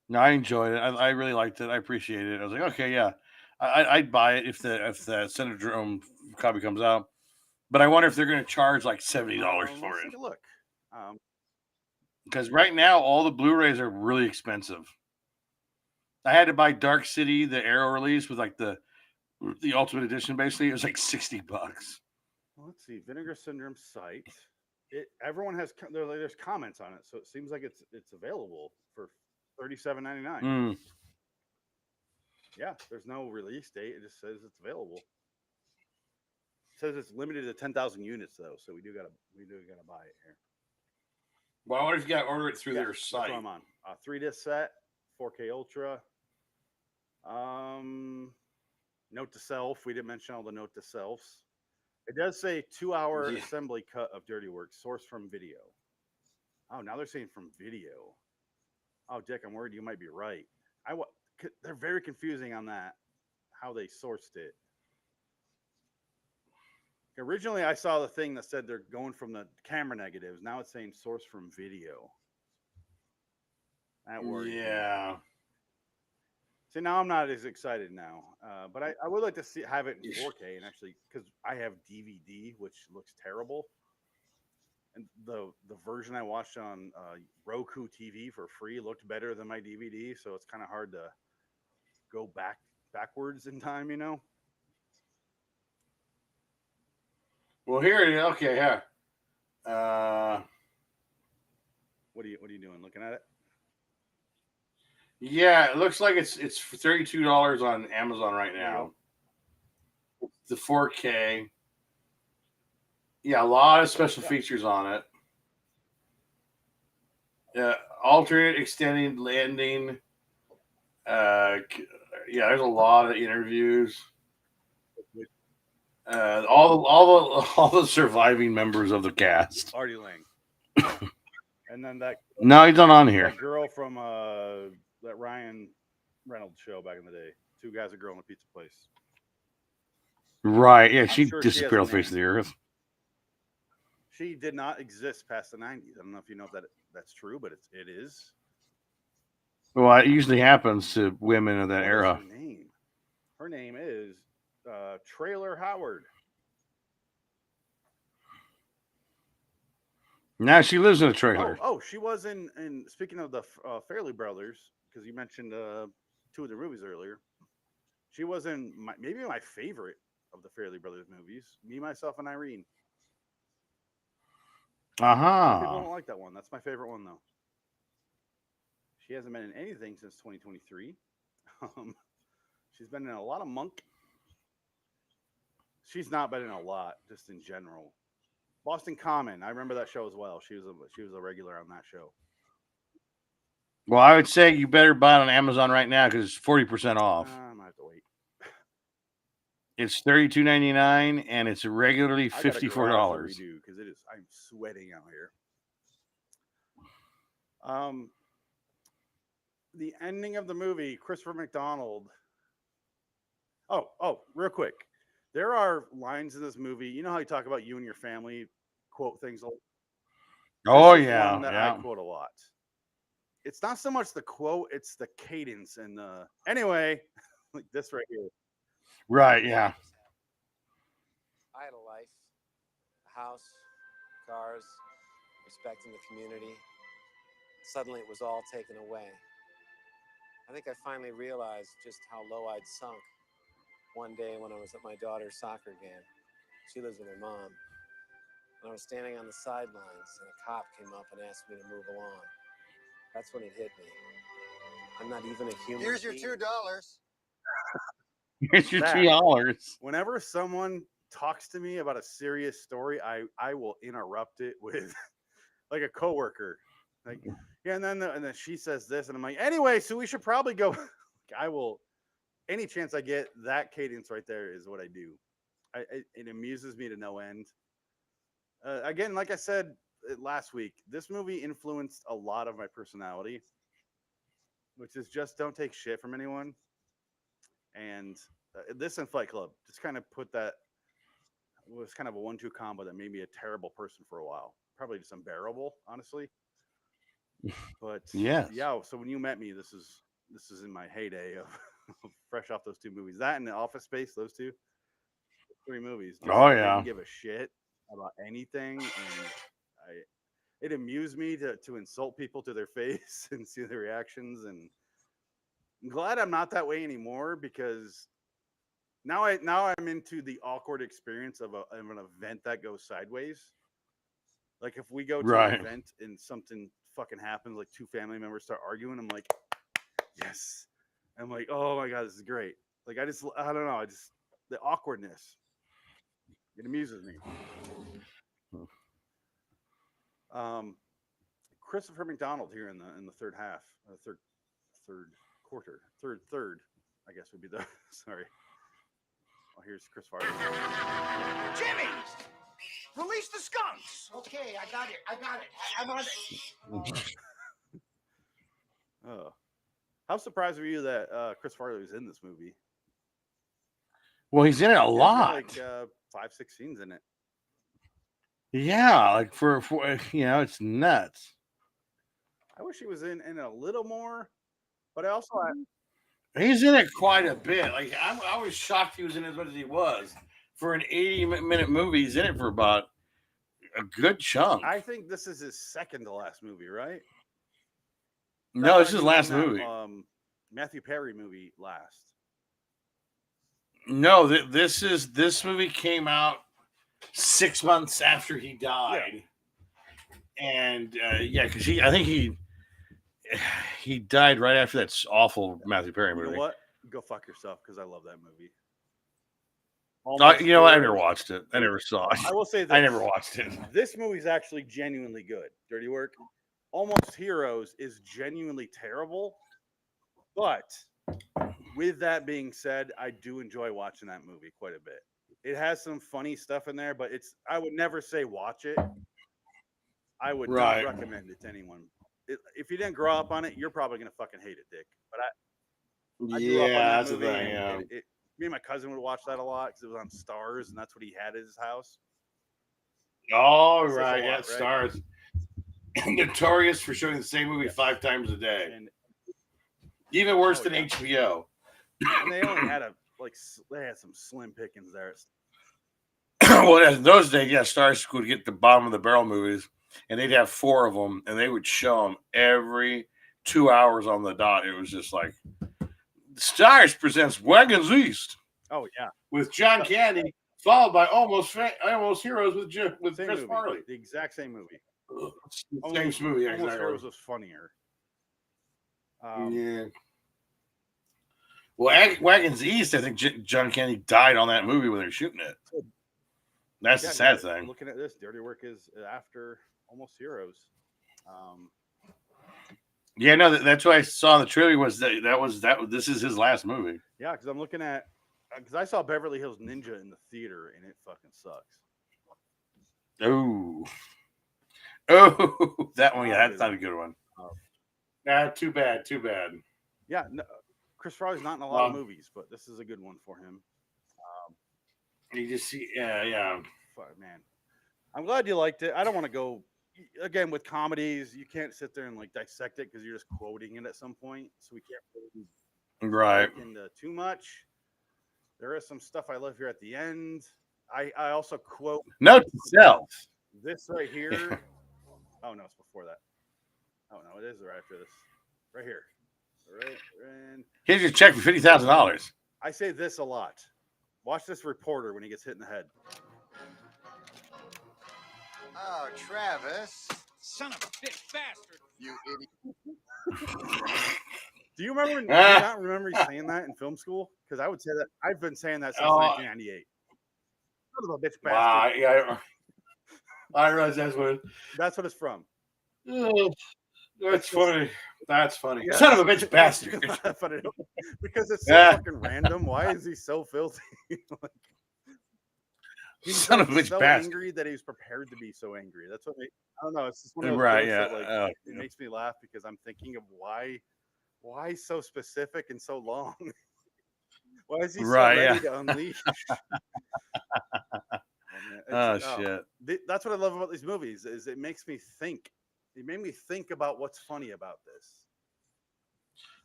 No, I enjoyed it. I really liked it. I appreciated it. I was like, okay, yeah, I'd buy it if the Syndrome copy comes out. But I wonder if they're going to charge like $70 for Let's it, take a look. because right now all the Blu-rays are really expensive. I had to buy Dark City, the Arrow release with like the Ultimate Edition. Basically, it was like $60. Let's see, Vinegar Syndrome site. Everyone has there's comments on it, so it seems like it's available for $37.99. Mm. Yeah, there's no release date. It just says it's available. It says it's limited to 10,000 units though, so we do gotta buy it here. Well, I wonder if you got to order it through their That's what site. I'm on. 3-disc set, 4K Ultra. Note to self. We didn't mention all the note to selves. It does say 2-hour Yeah. assembly cut of Dirty Work, sourced from video. Oh, now they're saying from video. Oh, Dick, I'm worried you might be right. They're very confusing on that, how they sourced it. Originally, I saw the thing that said they're going from the camera negatives. Now it's saying source from video. That worries me. Yeah. See, now I'm not as excited now, but I would like to have it in 4K and actually, because I have DVD, which looks terrible, and the version I watched on Roku TV for free looked better than my DVD, so it's kind of hard to go backwards in time, you know. Well, here it is. Okay, yeah. What are you doing? Looking at it? Yeah, it looks like it's $32 on Amazon right now. The 4K. Yeah, a lot of special features on it. Alternate extended landing. Yeah, there's a lot of interviews. All the surviving members of the cast. Artie Lang. And then No, he's not on here. that girl from that Ryan Reynolds show back in the day. 2 guys, a girl, in a pizza place. Right? Yeah, she sure she has disappeared a off the face of name. the earth. She did not exist past the 90s. I don't know if you know if that's true, but it is. Well, it usually happens to women of that What is era. her name? Her name is Trailer Howard. Now she lives in a trailer. Oh, she was in. And speaking of the Fairley Brothers, because you mentioned 2 of the movies earlier, she was in maybe my favorite of the Fairley Brothers movies, Me, Myself, and Irene. Some people don't like that one. That's my favorite one, though. She hasn't been in anything since 2023. She's been in a lot of Monk. She's not been in a lot, just in general. Boston Common. I remember that show as well. She was a regular on that show. Well, I would say you better buy it on Amazon right now because it's 40% off. I might have to wait. It's $32.99 and it's regularly $54. Because it is. I'm sweating out here. The ending of the movie, Christopher McDonald. Oh, real quick. There are lines in this movie. You know how you talk about you and your family quote things. Oh, This is yeah. one that Yeah. I quote a lot. It's not so much the quote, it's the cadence and the anyway, like this right here. Right. Yeah. I had a life, a house, cars, respecting the community. Suddenly it was all taken away. I think I finally realized just how low I'd sunk one day when I was at my daughter's soccer game. She lives with her mom. And I was standing on the sidelines and a cop came up and asked me to move along. That's when it hit me. I'm not even a human. Here's your being. $2. Here's your That. $2. Whenever someone talks to me about a serious story, I will interrupt it with like a coworker. Like, yeah, and then she says this, and I'm like, anyway, so we should probably go. I will, any chance I get, that cadence right there is what I do. It amuses me to no end. Again, like I said last week, this movie influenced a lot of my personality, which is just don't take shit from anyone. And this and Fight Club just kind of put that, was kind of a 1-2 combo that made me a terrible person for a while. Probably just unbearable, honestly. But Yes. yeah. So when you met me, this is in my heyday of fresh off those 2 movies. That and The Office Space, those 3 movies. Just Oh, didn't yeah. give a shit about anything, and it amused me to insult people to their face and see their reactions. And I'm glad I'm not that way anymore, because now I'm into the awkward experience of an event that goes sideways. Like if we go to Right. an event and something fucking happens, like 2 family members start arguing, I'm like, yes. I'm like, oh my God, this is great. Like I don't know, the awkwardness. It amuses me. Christopher McDonald here in the third half, third quarter, third, I guess would be the sorry. Oh, here's Chris Farley. Jimmy! Release the skunks! Okay, I got it. I'm on it. Oh, how surprised were you that Chris Farley was in this movie? Well, he's in it a He has lot. like 5-6 scenes in it. Yeah, like for it's nuts. I wish he was in a little more, but I also He's in it quite a bit. Like I was shocked he was in as much as he was for an 80-minute movie. He's in it for about a good chunk. I think this is his second to last movie, right? No, this is his He last was in that, movie. Matthew Perry movie last. No, this movie came out 6 months after he died, and because I think he died right after that awful Matthew Perry movie. You know what? Go fuck yourself, because I love that movie. You know what? I never watched it. I never saw it. I will say this. I never watched it. This movie's actually genuinely good. Dirty Work. Almost Heroes is genuinely terrible. But with that being said, I do enjoy watching that movie quite a bit. It has some funny stuff in there, but I would never say watch it. I would not recommend it to anyone. If you didn't grow up on it, you're probably going to fucking hate it, Dick. But I grew up on that that's the movie, thing. and Yeah. me and my cousin would watch that a lot because it was on Stars, and that's what he had at his house. All Says a right, lot, yeah, right? Stars. Notorious for showing the same movie 5 times a day. And Even worse Oh, than yeah. HBO. and they only had they had some slim pickings there. Well, in those days, yeah, Stars would get the bottom of the barrel movies. and they'd have 4 of them, and they would show them every 2 hours on the dot. It was just like Stars presents Wagons East Oh yeah, with John Candy, followed by Almost Heroes with same Chris movie, Farley. the exact same movie. Same movie, yeah, Almost exactly. Heroes was funnier. Yeah. Well, Wagons East, I think John Candy died on that movie when they were shooting it. That's the sad thing. Looking at this, Dirty Work is after Almost Heroes. Yeah, no, that's what I saw in the trivia was that this is his last movie. Yeah, because I'm looking at because I saw Beverly Hills Ninja in the theater and it fucking sucks. Oh, that one, yeah, that's not a good one. Nah, too bad. Yeah, no, Chris Farley's not in a lot of movies, but this is a good one for him. You just see, yeah. Fuck, man, I'm glad you liked it. I don't want to go again with comedies. You can't sit there and like dissect it because you're just quoting it at some point, so we can't really Right. into too much. There is some stuff I love here at the end. I also quote Note to self. this right here. Oh no, it's before that. Oh no, it is right after this. Right here. Right, and Here's your check for $50,000. I say this a lot. Watch this reporter when he gets hit in the head. Oh, Travis. Son of a bitch bastard. You idiot. Do you remember? Do you not remember saying that in film school? Because I would say that I've been saying that since 1998. Son of a bitch bastard. Wow, yeah. I realize that's what. That's what it's from. That's funny. That's funny. Yeah. Son of a bitch bastard. Because it's so fucking random. Why is he so filthy? Like, he's Son of a bitch so bastard. angry that he's prepared to be so angry. That's what I don't know. It's just one of those Right, jokes yeah. that, like, it makes me laugh because I'm thinking of why so specific and so long. Why is he so ready to unleash? Shit. That's what I love about these movies is it makes me think. It made me think about what's funny about this.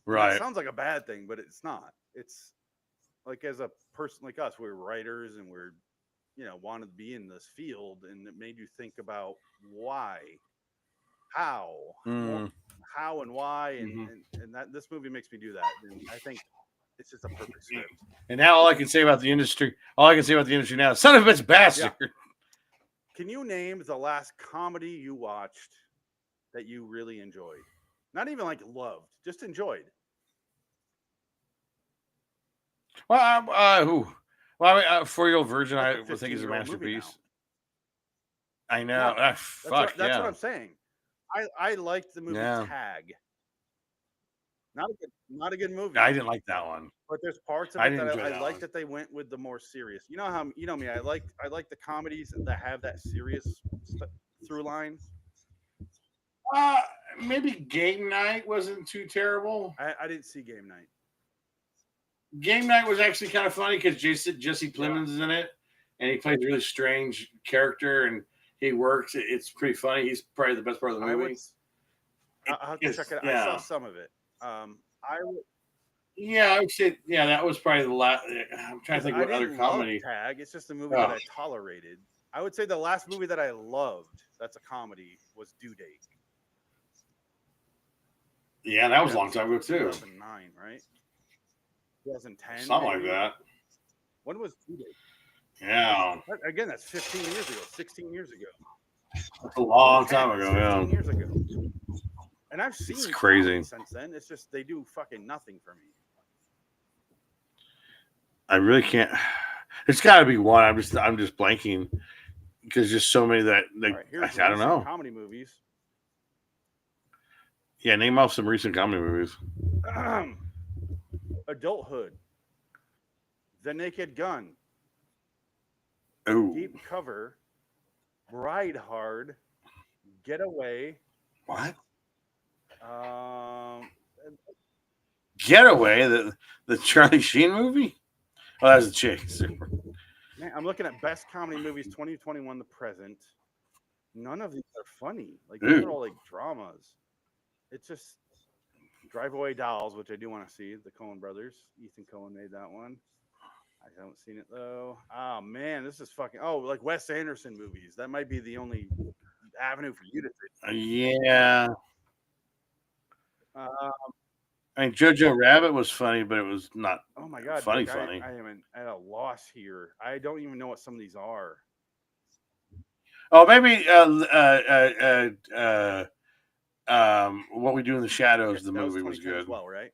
Right. It sounds like a bad thing, but it's not. It's like as a person like us, we're writers and we're, wanted to be in this field, and it made you think about why, how and why, and that this movie makes me do that. And I think it's just a perfect script. And now all I can say about the industry now is son of a bitch bastard. Yeah. Can you name the last comedy you watched that you really enjoyed? Not even like loved, just enjoyed. Well, I 4-Year-Old Virgin, I That's a think is a 15-year-old movie masterpiece. I know. Yeah. Fuck That's yeah. what I'm saying. I liked the movie Tag. Not a good movie. I didn't like that one. But there's parts of I it didn't that enjoy I that like one. that they went with the more serious. You know me. I like the comedies that have that serious through line. Maybe Game Night wasn't too terrible. I didn't see Game Night. Game Night was actually kind of funny because Jesse Plemons is in it, and he plays a really strange character, and he works. It's pretty funny. He's probably the best part of the movie. I'll have to check it out. Yeah. I saw some of it. I would say, that was probably the last. I'm trying to think what other comedy. Tag. It's just a movie that I tolerated. I would say the last movie that I loved that's a comedy was Due Date. Yeah, that was a long time ago too. 2009, right? 2010. Something like that. When was Due Date? Yeah. Again, that's 15 years ago, 16 years ago. That's a long time ago. 16 years ago. And I've seen It's crazy. since then. It's just they do fucking nothing for me. I really can't. There's got to be one. I'm just blanking because there's so many that I don't know. Comedy movies. Yeah, name off some recent comedy movies. Adulthood. The Naked Gun. Oh, Deep Cover. Ride Hard. Getaway. what? Getaway, the Charlie Sheen movie. Oh, that's a chick. Man, I'm looking at best comedy movies 2021 to present. None of these are funny. Like these are all like dramas. It's just Drive Away Dolls, which I do want to see. The Coen brothers. Ethan Coen made that one. I haven't seen it though. Oh man, this is fucking like Wes Anderson movies. That might be the only avenue for you to say. Yeah. I mean, Jojo Rabbit was funny, but it was not Oh my God, funny. Dick, Funny. I am at a loss here. I don't even know what some of these are. Oh, maybe What We Do in the Shadows. Okay, The that movie was 2010 good. as well, right?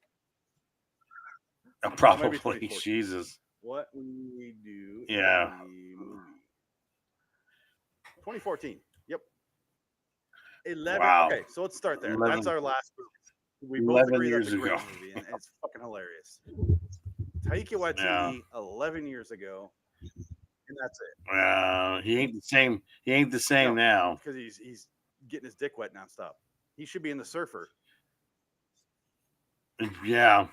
Probably. 2014. Jesus. What We Do Yeah. in the movie. 2014. Yep. 11. Wow. Okay, so let's start there. 11 That's our last movie. We both 11 agree that's years a great ago. movie, and it's fucking hilarious. Taika Waititi, Yeah. 11 years ago, and that's it. He ain't the same. He ain't the same now. because he's getting his dick wet nonstop. He should be in The Surfer. Yeah.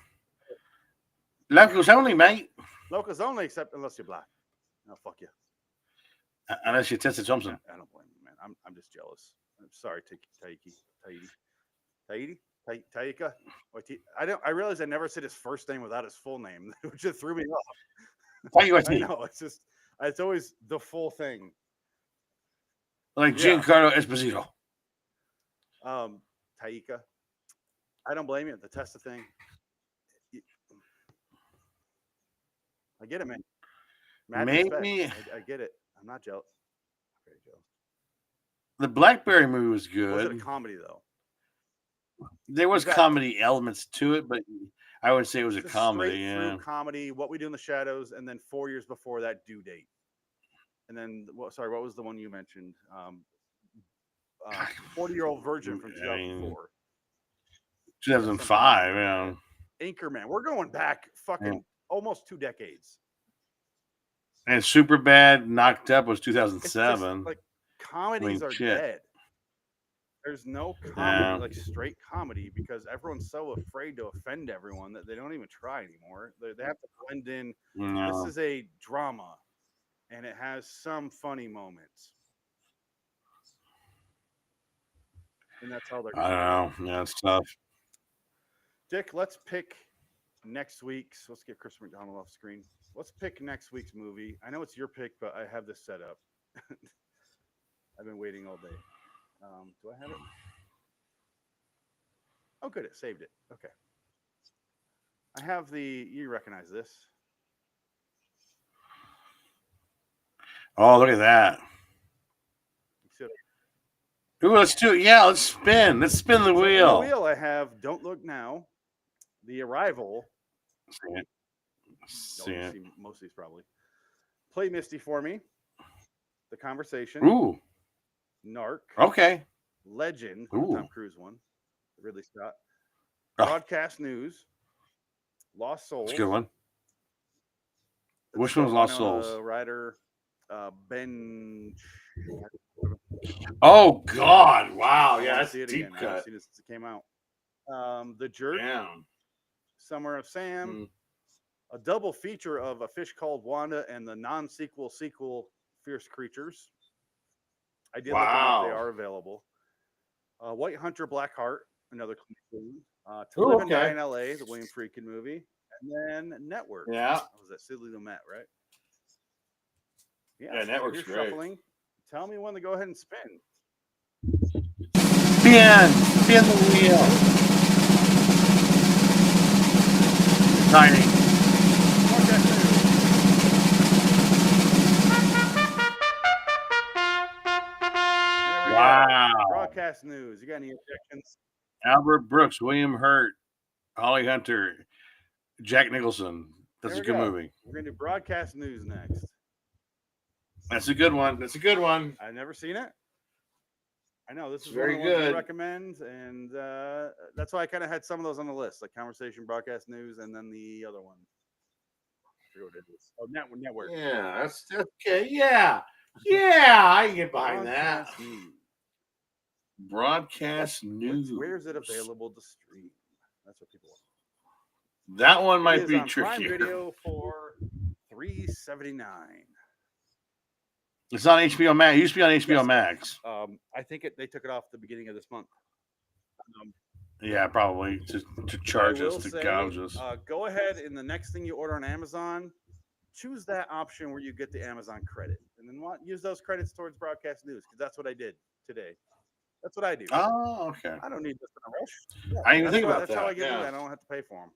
Locals only, mate. Locals only, except unless you're black. No, fuck you. Unless you're Tessa Thompson. I don't blame you, man. I'm just jealous. I'm sorry, Taika. I realized I never said his first name without his full name, which just threw me off. Taika I Waititi. know. It's always the full thing. Like Yeah. Giancarlo Esposito. Taika. I don't blame you. The Testa thing. I get it, man. Mad respect. Maybe I get it. I'm not jealous. Very jealous. the Blackberry movie was Was it a good. comedy though? There was You got- comedy elements to it, but I would say it was a Just comedy. straight Yeah. through comedy. What We Do in the Shadows, and then 4 years before that, Due Date. And then, what was the one you mentioned? 40-Year-Old Virgin from 2004. 2005. Yeah. Anchorman. We're going back fucking almost 2 decades. And Superbad, Knocked Up was It's just, 2007. like comedies are shit. dead. There's no comedy, Yeah. like straight comedy, because everyone's so afraid to offend everyone that they don't even try anymore. They have to blend in. No. This is a drama, and it has some funny moments. And that's how they're. I don't know. Yeah, it's tough. Dick, let's pick next week's. Let's get Chris McDonald off screen. Let's pick next week's movie. I know it's your pick, but I have this set up. I've been waiting all day. Do I have it? Oh, good. It saved it. Okay. I have you recognize this. Oh, look at that. So, Ooh, let's do it. Yeah, let's spin. Let's spin the in the wheel. wheel, I have Don't Look Now, The Arrival. See it. See You'll it. see most of these probably. Play Misty for Me. The Conversation. Ooh, Narc. okay. Legend. Ooh. Tom Cruise one. Ridley Scott. Oh. Broadcast News. Lost Souls. That's a good one. That's Which the one's Lost Winona Souls? Ryder. Ben. Oh God! Wow, I yeah, wanna that's see it deep again. I haven't cut. seen it since it came out. The Jerk. Damn. Summer of Sam. Mm. A double feature of A Fish Called Wanda and the non-sequel sequel Fierce Creatures. I did look them up. They Wow. are available. White Hunter, Black Heart, another clean. To Ooh, Live and Die okay. in L.A., the William Friedkin movie. And then Network. Yeah. Was that Sidley Lumet, right? Yeah, so Network's you're great. Shuffling. Tell me when to go ahead and spin. Spin the wheel. Tiny. Broadcast News. There we go. Wow. Broadcast News. You got any objections? Albert Brooks, William Hurt, Holly Hunter, Jack Nicholson. That's There a we good go. movie. We're going to do Broadcast News next. That's a good one. That's a good one. I've never seen it. I know this It's is very one of the ones good. I recommend, and that's why I kind of had some of those on the list, like Conversation, Broadcast News, and then the other one. I forget what it is. Oh, Network. Yeah, that's okay. Yeah, I can get behind that. Broadcast News. Broadcast News. Where is it available to stream? That's what people want. That one It might is be on Prime trickier. Video for $3.79. It's on HBO Max. It used to be on HBO Yes. Max. I think they took it off the beginning of this month. Yeah, probably to charge I us, will to say, gouge us. go ahead, and the next thing you order on Amazon, choose that option where you get the Amazon credit, and then use those credits towards broadcast news because that's what I did today. That's what I do. Oh, okay. I don't need this in a rush. Yeah, I didn't even think about that's how I that. get yeah. it. I don't have to pay for them.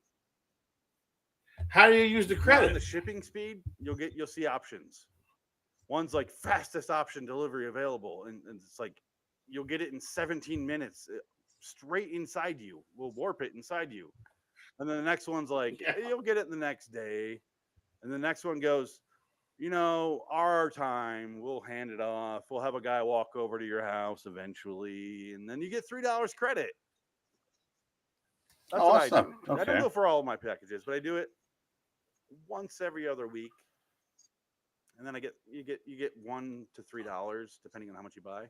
How do you use the On credit? the shipping speed, you'll see options. One's like fastest option delivery available, and it's like you'll get it in 17 minutes straight inside you. We'll warp it inside you. And then the next one's like, Yeah. you'll get it the next day. And the next one goes, our time, we'll hand it off. We'll have a guy walk over to your house eventually. And then you get $3 credit. That's what I do. Awesome. I don't Okay. do it for all of my packages, but I do it once every other week. And then you get $1 to $3 depending on how much you buy.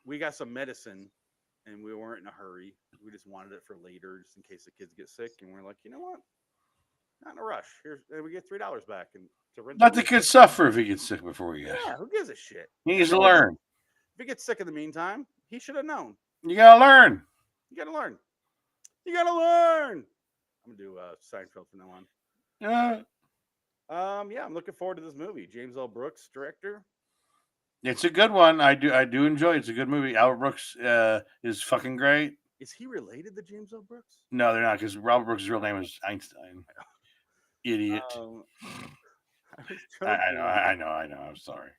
We got some medicine and we weren't in a hurry. We just wanted it for later, just in case the kids get sick. And we're like, you know what? Not in a rush. And we get $3 back and to rent. Let the kid suffer if he gets sick before he gets. Yeah, who gives a shit? He needs to learn. If he gets sick in the meantime, he should have known. You gotta learn. You gotta learn. You gotta learn. I'm gonna do Seinfeld from now on. Yeah, I'm looking forward to this movie. James L. Brooks, director. It's a good one. I do enjoy it. It's a good movie. Albert Brooks is fucking great. Is he related to James L. Brooks? No, they're not, because Robert Brooks' real name is Einstein. Idiot. I know. I'm sorry.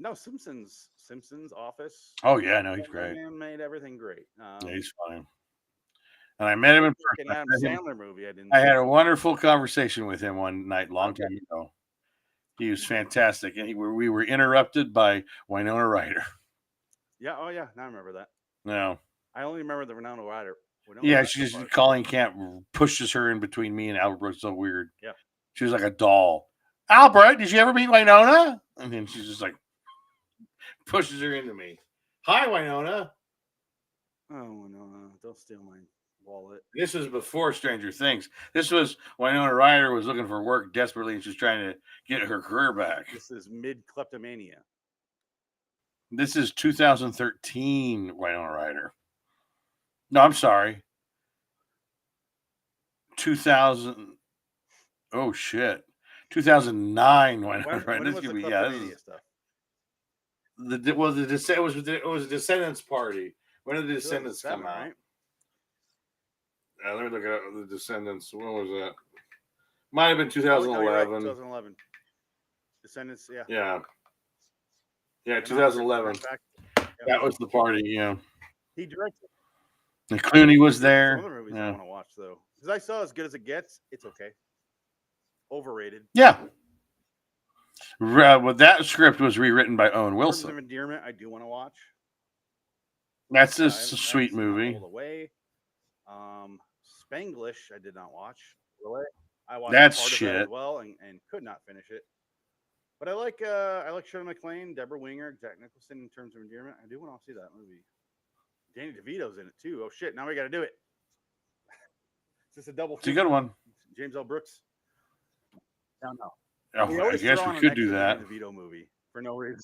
No, Simpsons, Office. Oh yeah, no, he's great. Man made everything great. Yeah, he's funny. And I met him in An person. Adam Sandler movie. I had a wonderful conversation with him one night, long time ago. He was fantastic, and we were interrupted by Winona Ryder. Yeah. Oh yeah. Now I remember that. No. I only remember the Winona Ryder. Yeah, she's calling camp pushes her in between me and Albert Brooks. So weird. Yeah. She was like a doll. Albert, did you ever meet Winona? And then she's just like pushes her into me. Hi, Winona. Oh no! Don't steal my wallet. This is before Stranger Things. This was Winona Ryder was looking for work desperately, and she's trying to get her career back. This is mid kleptomania. This is 2013 Winona Ryder. No, I'm sorry. 2000. Oh shit. 2009 Winona Ryder. When This was could the be kleptomania stuff? It was a Descendants party. When did the Descendants come 2007, out? right? Let me look at the Descendants. When was that? Might have been Oh, no, you're right, 2011. 2011. Descendants. Yeah. Yeah, 2011. That was the party. Yeah, He directed. And Clooney was there. Some other movies I Yeah. want to watch though, because I saw As Good as It Gets. It's okay. Overrated. Yeah. Well, that script was rewritten by Owen Terms of Wilson. Endearment. I do want to watch. That's a I haven't sweet seen movie. All the way. Spanglish. I did not watch. Really? I watched That's part of shit. it as well and could not finish it. But I like Shirley MacLaine, Deborah Winger, Jack Nicholson in Terms of Endearment. I do want to see that movie. Danny DeVito's in it too. Oh shit! Now we got to do it. Is this a double? It's a good one. James L. Brooks. No. Oh, We I always guess throw we on could an do extra that. Danny DeVito movie for no reason.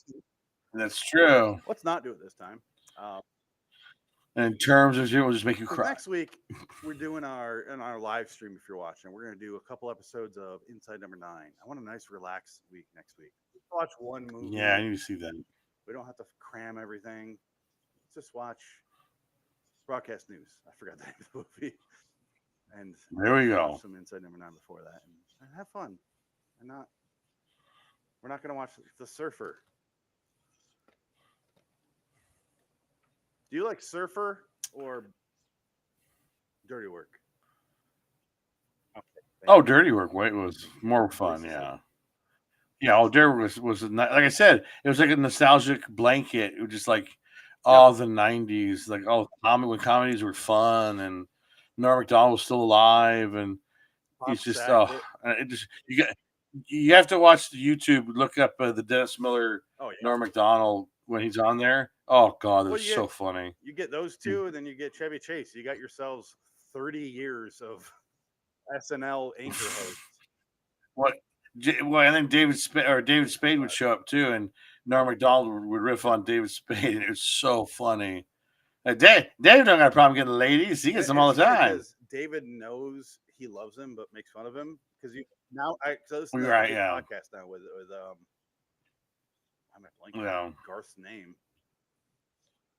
That's true. Let's not do it this time. In terms of, we'll just make you 'Cause cry. next week we're doing our live stream. If you're watching, we're gonna do a couple episodes of Inside Number 9. I want a nice relaxed week next week. Just watch one movie. Yeah, I need to see that. We don't have to cram everything. Let's just watch broadcast news. I forgot the name of the movie. And There we watch go. some Inside Number 9 before that and have fun. We're not gonna watch The Surfer. Do you like Surfer or Dirty Work? Okay, Oh, Dirty Work. Wait, was more fun. Yeah. Yeah. Oh, Dirty Work was like I said, it was like a nostalgic blanket. It was just like all the 90s, like when comedies were fun and Norm Macdonald was still alive and he's just it just you have to watch the YouTube. Look up the Dennis Miller, Oh yeah. Norm Macdonald when he's on there. Oh God, Well, it's yeah. so funny. You get those two, and then you get Chevy Chase. You got yourselves 30 years of SNL anchor hosts. Well, and then David Spade would show up too, and Norm Macdonald would riff on David Spade, and it was so funny. Like, David don't got a problem getting ladies; he gets them all the It's funny time. because David knows he loves him but makes fun of him because so listen to Right, his yeah. podcast now with I'm blanking Yeah. on Garth's name.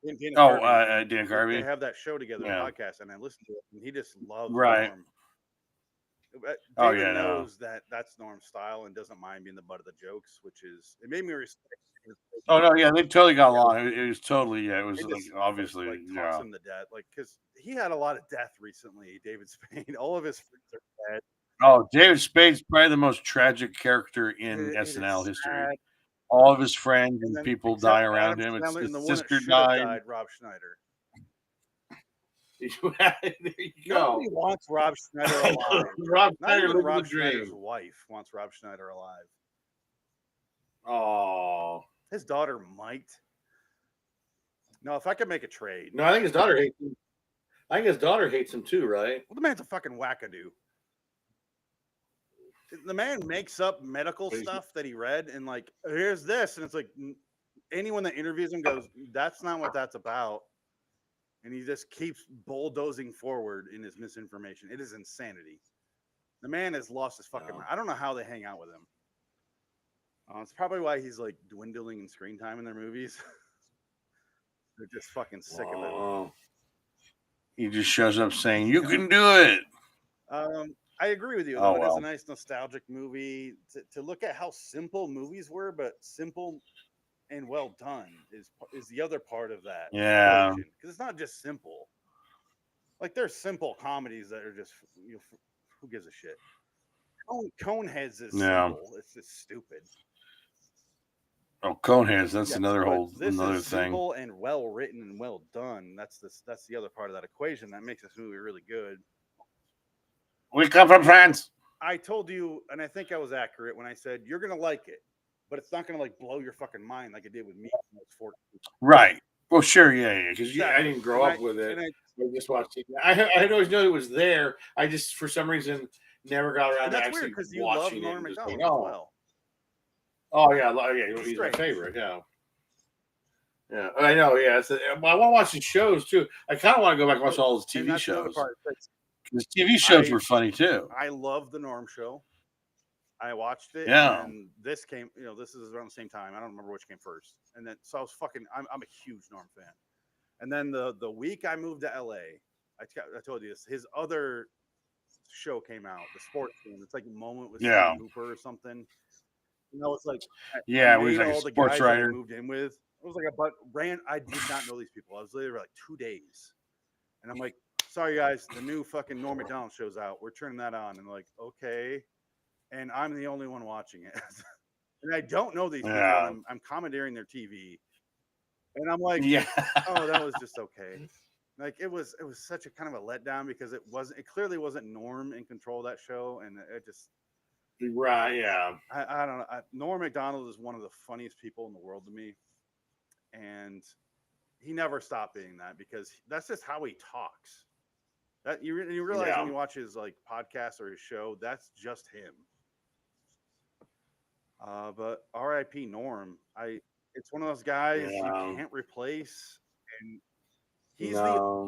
Dana Oh, Carvey. Dan They Carvey. have that show together, Yeah. podcast, and I listened to it, and he just loves Right. Norm. Oh, David yeah, no. knows that's Norm's style and doesn't mind being the butt of the jokes, which is it made me respect. Oh no, yeah, they totally got along. It was totally, yeah, it was It like just obviously, like yeah. talks him to death, like because he had a lot of death recently. David Spade, all of his friends are dead. Oh, David Spade's probably the most tragic character in It is SNL history. sad. All of his friends And and then people except die around Adam him. Sandler His and the one that sister should have died. died, Rob Schneider. There you go. Nobody wants Rob Schneider alive. Rob Not Schneider even living Rob the Schneider's dream. wife wants Rob Schneider alive. Oh His daughter might. No, if I could make a trade. no, I think his daughter hates him. I think his daughter hates him too, right? Well, the man's a fucking wackadoo. The man makes up medical stuff that he read and like, here's this. And it's like anyone that interviews him goes, that's not what that's about. And he just keeps bulldozing forward in his misinformation. It is insanity. The man has lost his fucking mind. I don't know how they hang out with him. It's probably why he's like dwindling in screen time in their movies. They're just fucking sick of it. He just shows up saying, "You can do it." I agree with you. Oh, Though. It is well. a nice nostalgic movie to look at how simple movies were, but simple and well done is the other part of that. Yeah. Because it's not just simple. Like there's simple comedies that are just who gives a shit. Coneheads is Yeah. simple. It's just stupid. Oh, Coneheads. That's Yes, another but this another is thing. simple and well written and well done. That's the other part of that equation that makes this movie really good. We come from France. I told you, and I think I was accurate when I said you're gonna like it, but it's not gonna like blow your fucking mind like it did with me when I was 14. Right. Well, sure, yeah. Because I didn't grow up with it. I just watched it. I always knew it was there. I just, for some reason, never got around And to that's actually weird because you love watching Norm it. and just Macdonald going, as well. Oh yeah, he's my Strange. favorite. Yeah, yeah, I know. Yeah, I want to watch his shows too. I kind of want to go back and watch all his And TV that's the other shows. part. His TV shows were funny too. I love the Norm Show. I watched it. Yeah. And this came, this is around the same time. I don't remember which came first. And then, so I was I'm a huge Norm fan. And then the week I moved to LA, I told you this, his other show came out, the sports one. It's like a Moment with Steve Hooper or something. It's like, yeah, we was like all a the sports guys that I writer. moved in with. It was like I did not know these people. I was literally like 2 days. And I'm like, sorry guys, the new fucking Norm Macdonald show's out. We're turning that on. And like, okay. And I'm the only one watching it. And I don't know these people. And I'm commandeering their TV. And I'm like, oh, that was just okay. Like it was such a kind of a letdown because it clearly wasn't Norm in control of that show. And it just, right. Yeah. I don't know. Norm Macdonald is one of the funniest people in the world to me. And he never stopped being that because that's just how he talks. That you realize when you watch his like podcast or his show, that's just him. But R.I.P. Norm. It's one of those guys you can't replace. And he's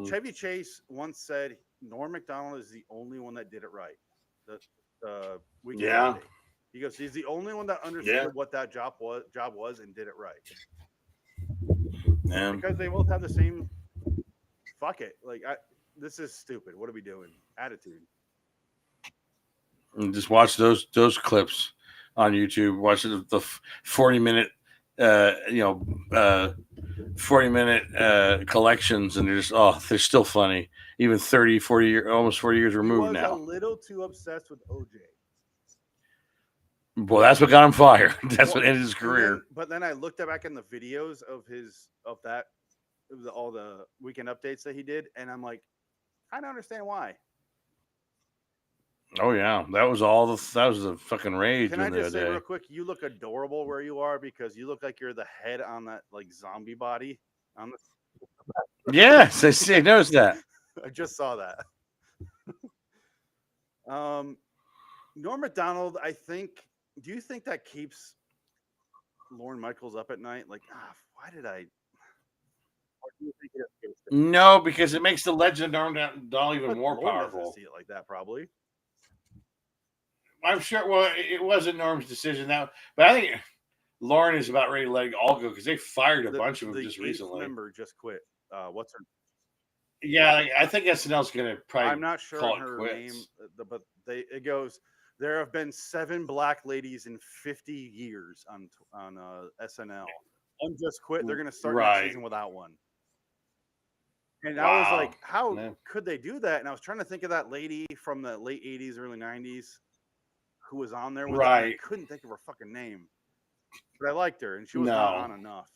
Chevy Chase once said Norm Macdonald is the only one that did it right. The Weekend Update. He goes, he's the only one that understood what that job was and did it right. Yeah. Because they both have the same fuck it. Like this is stupid. What are we doing? Attitude. And just watch those clips on YouTube. Watch the 40-minute 40-minute collections, and they're still funny. Even 30, 40 years, almost 40 years removed now. A little too obsessed with OJ. Well, that's what got him fired. That's what ended his career. But then I looked back in the videos of all the Weekend Updates that he did, and I'm like, I don't understand why. Oh yeah, that was the fucking rage. Can I just say real quick? You look adorable where you are because you look like you're the head on that like zombie body. Yes, I noticed that. I just saw that. Norm Macdonald, I think. Do you think that keeps Lorne Michaels up at night? Like, why did I? Or do you think No, because it makes the legend of Norm Macdonald even more Lorne powerful. doesn't see it like that, probably. I'm sure. Well, it wasn't Norm's decision now, but I think Lauren is about ready to let it all go because they fired a bunch of them just eighth recently. member just quit. What's her? Yeah, I think SNL's going to probably. I'm not sure call on it her quits. name, but it goes. There have been 7 black ladies in 50 years on SNL. One just quit. They're going to start next Right. season without one. And I was like, Wow. how Man. could they do that? And I was trying to think of that lady from the late 80s, early 90s who was on there with it, and I Right. couldn't think of her fucking name. But I liked her, and she was not on enough.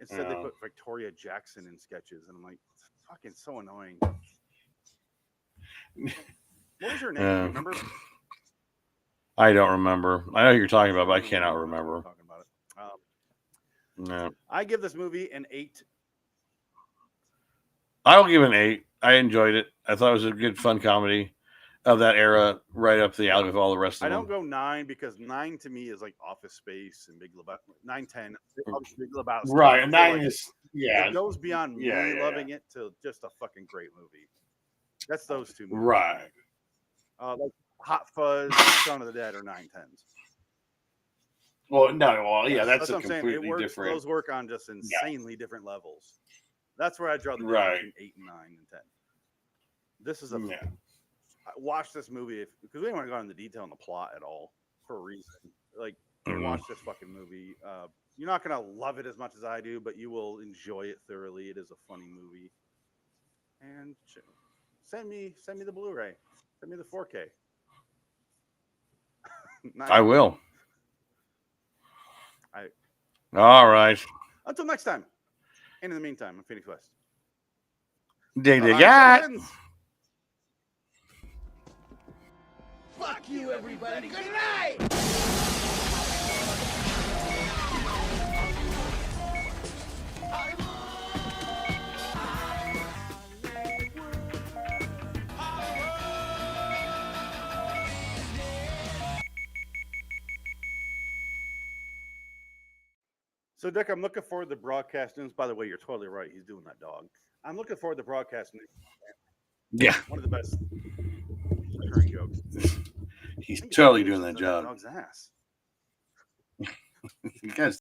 Instead, they put Victoria Jackson in sketches, and I'm like, it's fucking so annoying. What was her name? Do you remember? I don't remember. I know who you're talking about, but I cannot remember. Talking about it. No. I give this movie an 8. I will give it an 8. I enjoyed it. I thought it was a good, fun comedy of that era, right up the alley with all the rest of I them. don't go 9 because 9 to me is like Office Space and Big Lebowski. 9, 10. Big Lebowski. Right, and 9 like, is yeah. It goes beyond me Yeah. loving it to just a fucking great movie. That's those two movies. Right. Like Hot Fuzz, Shaun of the Dead, or 9, 10s. Well, no, well, yeah, that's a what I'm saying. completely It works, different. those work on just insanely different levels. That's where I draw the difference Right. between 8 and 9 and 10. This is a Yeah. watch this movie because we don't want to go into detail on the plot at all for a reason. Like, Mhm. watch this fucking movie. You're not gonna love it as much as I do, but you will enjoy it thoroughly. It is a funny movie. And send me the Blu-ray. Send me the 4K. I will. I- All right. Until next time. And in the meantime, I'm Phoenix West. Dig I'm that. Citizens. Fuck you, everybody. Good night. So, Dick, I'm looking forward to broadcast news. By the way, you're totally right. He's doing that dog. I'm looking forward to broadcast news. Yeah. One of the best recurring jokes. He's totally doing that job. Dog's ass. You guys